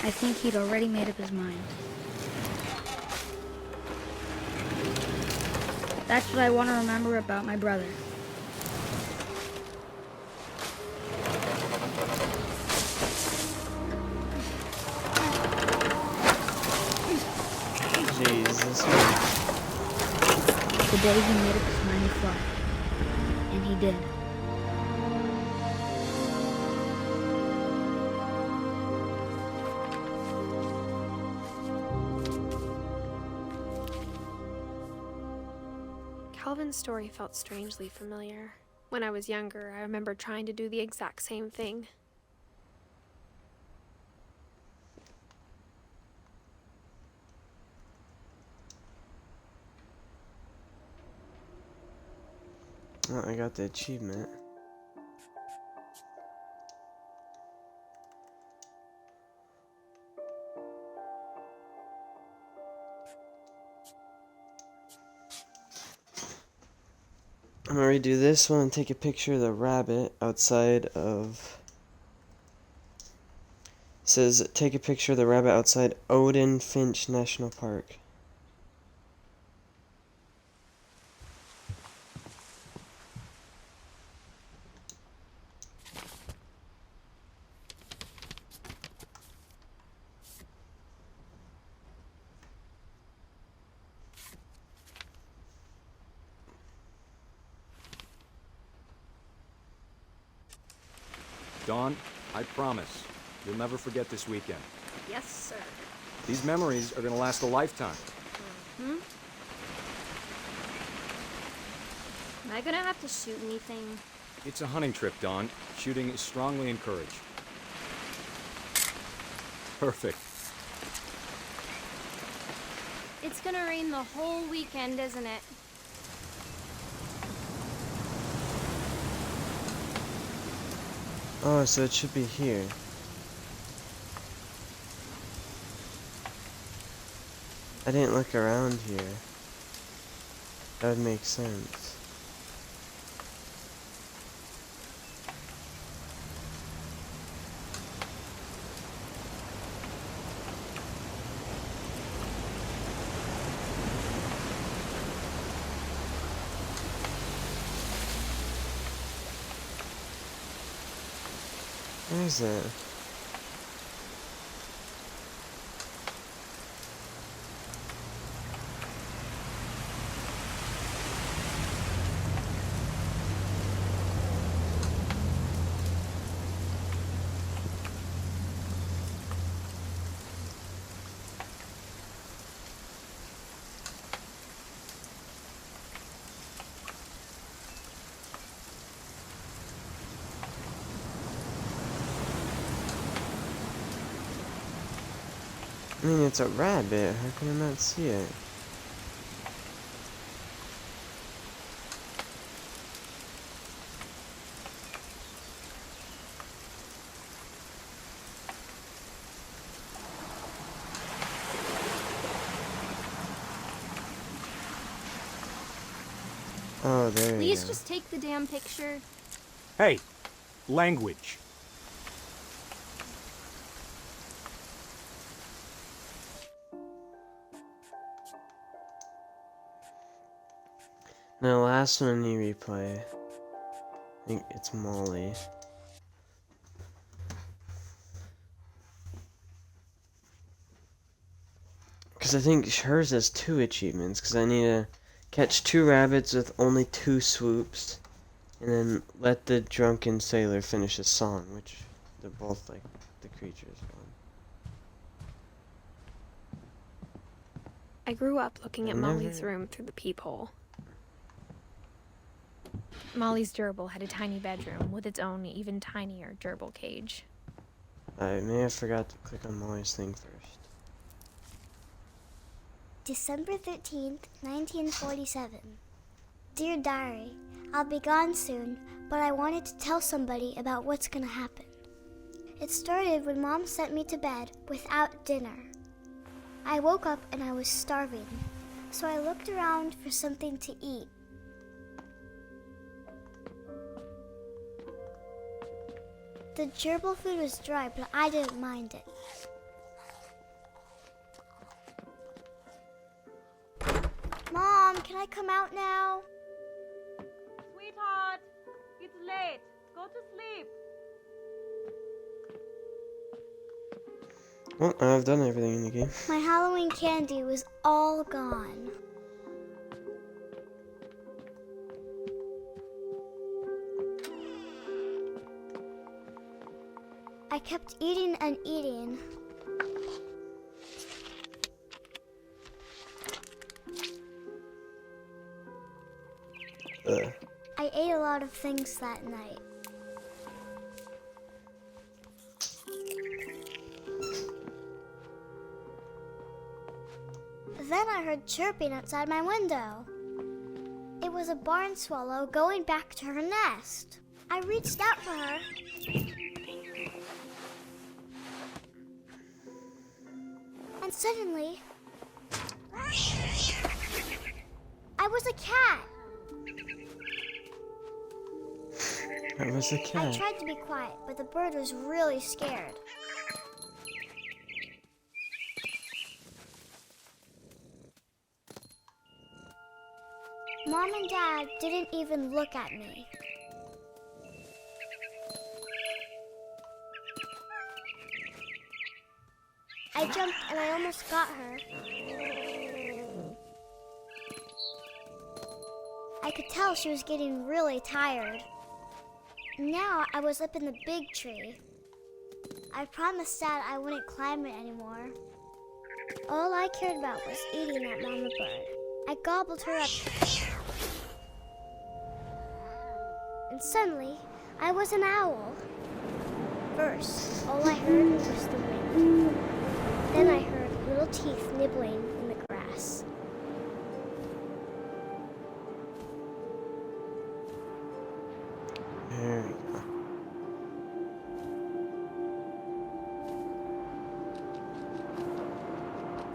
I think he'd already made up his mind. That's what I want to remember about my brother. Jesus. The day he made up his mind to fly. And he did. Calvin's story felt strangely familiar. When I was younger, I remember trying to do the exact same thing. Oh, I got the achievement. I'm gonna redo this one and take a picture of the rabbit outside of... It says, take a picture of the rabbit outside Edith Finch National Park. Dawn, I promise, you'll never forget this weekend. Yes, sir. These memories are gonna last a lifetime. Am I gonna have to shoot anything? It's a hunting trip, Dawn. Shooting is strongly encouraged. Perfect. It's gonna rain the whole weekend, isn't it? Oh, so it should be here. I didn't look around here. That would make sense. Where is it? I mean, it's a rabbit. How can I not see it? Oh, there you go. Please just take the damn picture. Hey, language. Now, last one you replay. I think it's Molly. Because I think hers has 2 achievements. Because I need to catch 2 rabbits with only 2 swoops. And then let the drunken sailor finish a song. Which they're both like the creatures one. I grew up looking at Molly's room through the peephole. Molly's gerbil had a tiny bedroom with its own even tinier gerbil cage. I may have forgot to click on Molly's thing first. December 13th, 1947. Dear Diary, I'll be gone soon, but I wanted to tell somebody about what's gonna happen. It started when Mom sent me to bed without dinner. I woke up and I was starving, so I looked around for something to eat. The gerbil food was dry, but I didn't mind it. Mom, can I come out now? Sweetheart, it's late. Go to sleep. Well, I've done everything in the game. My Halloween candy was all gone. I kept eating and eating. I ate a lot of things that night. Then I heard chirping outside my window. It was a barn swallow going back to her nest. I reached out for her. And suddenly, I was a cat. That was a cat. I tried to be quiet, but the bird was really scared. Mom and Dad didn't even look at me. I jumped and I almost got her. I could tell she was getting really tired. Now I was up in the big tree. I promised Dad I wouldn't climb it anymore. All I cared about was eating that mama bird. I gobbled her up. And suddenly, I was an owl. First, all I heard was the wind. Then I heard little teeth nibbling in the grass. There we go.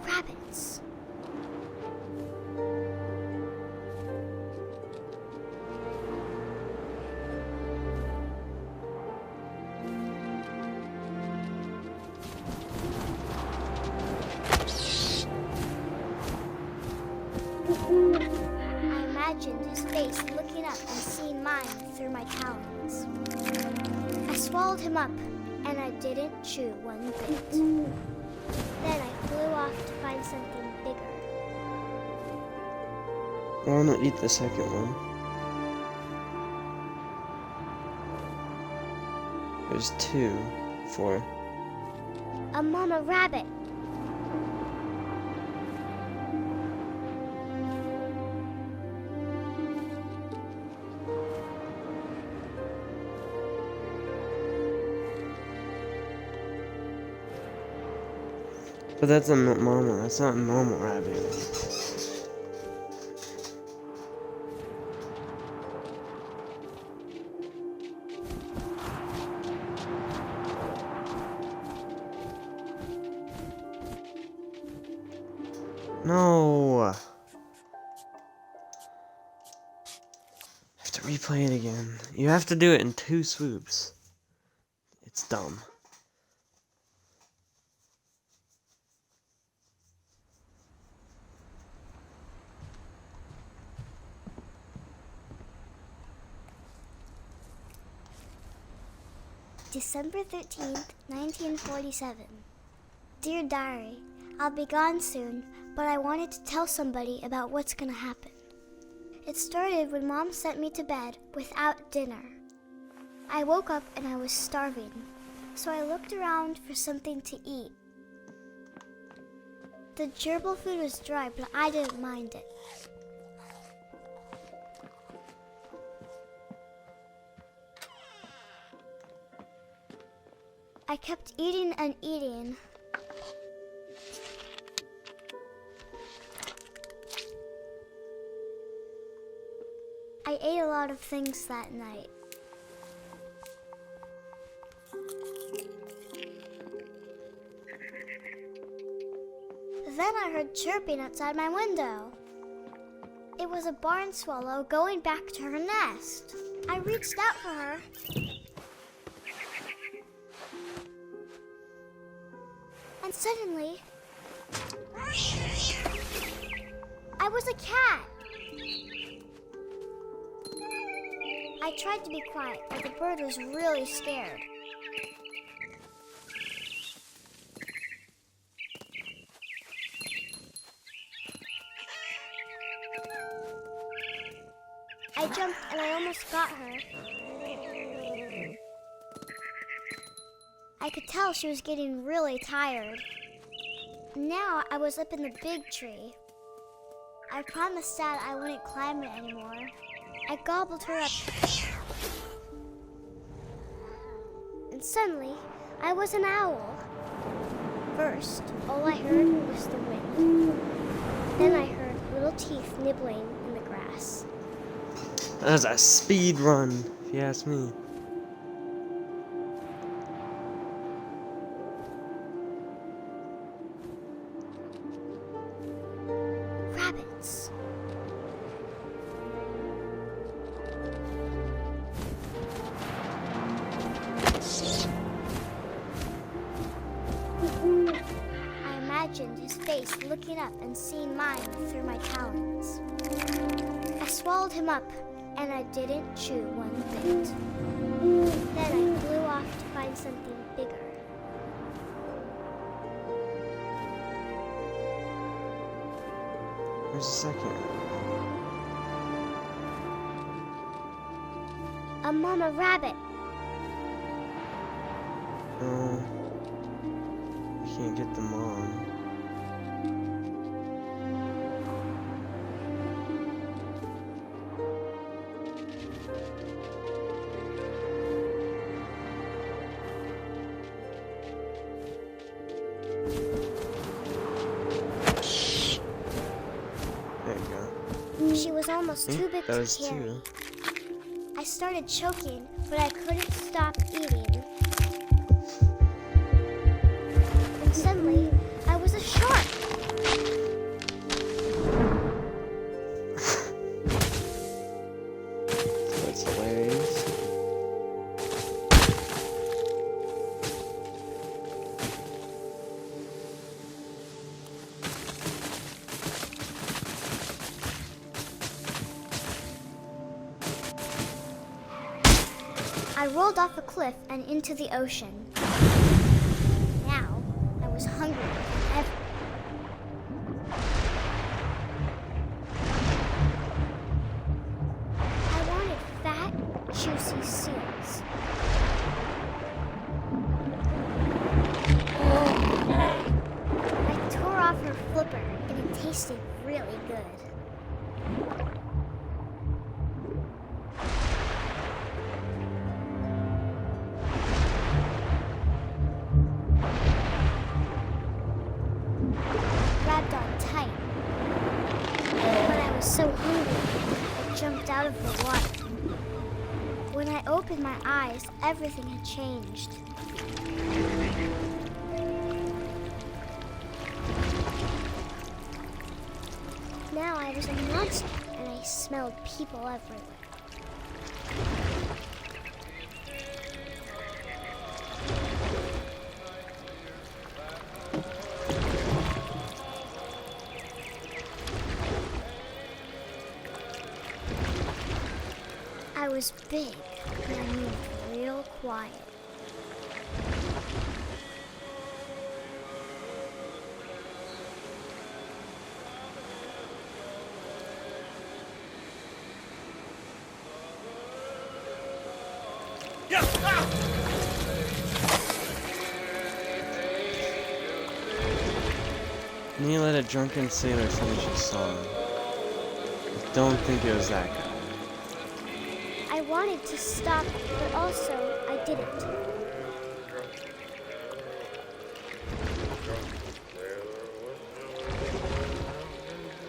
Rabbits. I imagined his face looking up and seeing mine through my talons. I swallowed him up, and I didn't chew one bit. Then I flew off to find something bigger. I want to eat the second one. There's 2, 4. A mama rabbit. But that's a mama. That's not a normal rabbit. No. I have to replay it again. You have to do it in 2 swoops. It's dumb. December 13th, 1947. Dear Diary, I'll be gone soon, but I wanted to tell somebody about what's gonna happen. It started when Mom sent me to bed without dinner. I woke up and I was starving, so I looked around for something to eat. The gerbil food was dry, but I didn't mind it. I kept eating and eating. I ate a lot of things that night. Then I heard chirping outside my window. It was a barn swallow going back to her nest. I reached out for her. And suddenly, I was a cat. I tried to be quiet, but the bird was really scared. I jumped and I almost got her. I could tell she was getting really tired. Now I was up in the big tree. I promised Dad I wouldn't climb it anymore. I gobbled her up. And suddenly, I was an owl. First, all I heard was the wind. Then I heard little teeth nibbling in the grass. That was a speed run, if you ask me. Rabbits. I imagined his face looking up and seeing mine through my talons. I swallowed him up, and I didn't chew one bit. Then I flew off to find something bigger. Where's the second? A mama rabbit. I can't get the mom. She was almost too big to carry. Two. I started choking, but I couldn't stop eating. And suddenly, I was a shark. That's hilarious. I rolled off a cliff and into the ocean. Now, I was hungrier than ever. I wanted fat, juicy seals. I tore off her flipper, and it tasted really good. Grabbed on tight. When I was so hungry, I jumped out of the water. When I opened my eyes, everything had changed. Now I was a monster, and I smelled people everywhere. I was big, and I moved real quiet. And you let a drunken sailor finish his song. I don't think it was that guy. I wanted to stop, but also I didn't.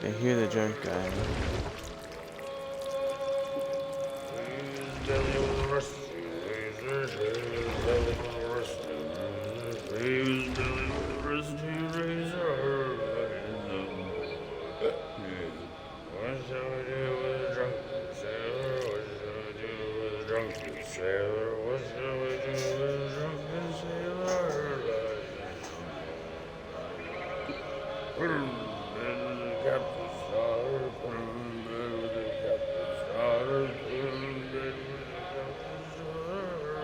I hear the drunk guy. sailor, what shall we do with a drunken sailor? Put him in the captain's daughter, put him in bed with the captain's daughter, put him in bed with the captain's daughter.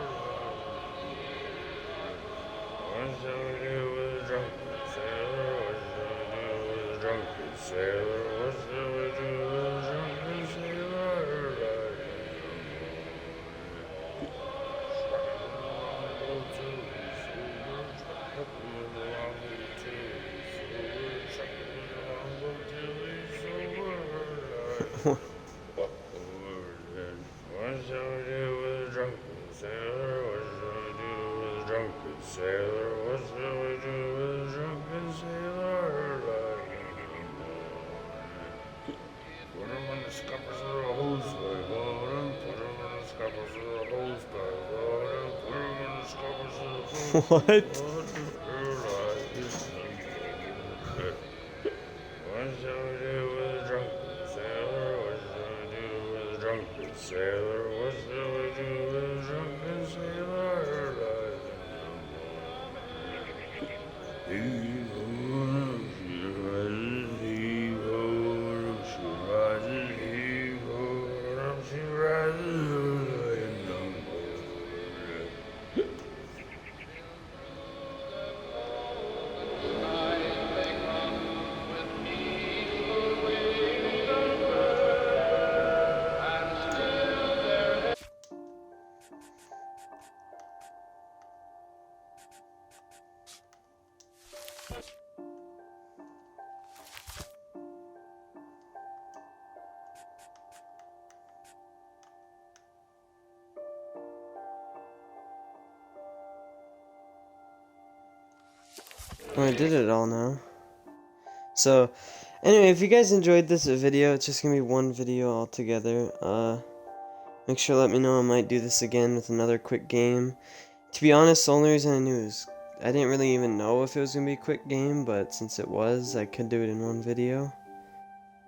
What shall we do with a drunken sailor? What shall we do with a drunken sailor? What shall we do with a drunken sailor? What shall we do with a drunken sailor? What shall we do with a drunken sailor? What shall we do with a drunken sailor? Put him in the scuppers of the hose by bottom. Put him in the scuppers of the hose by bottom. Put him in the scuppers of the hose by bottom. What shall we do with a drunken sailor? What shall we do with a drunken sailor? What shall we do with a drunken sailor? Heave-ho, she rises, heave-ho, she rises, heave-ho, she rises. Oh, I did it all now. So, anyway, if you guys enjoyed this video, it's just gonna be one video altogether. Make sure to let me know. I might do this again with another quick game. To be honest, the only reason I knew is I didn't really even know if it was gonna be a quick game, but since it was, I could do it in one video.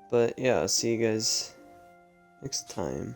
But yeah, I'll see you guys next time.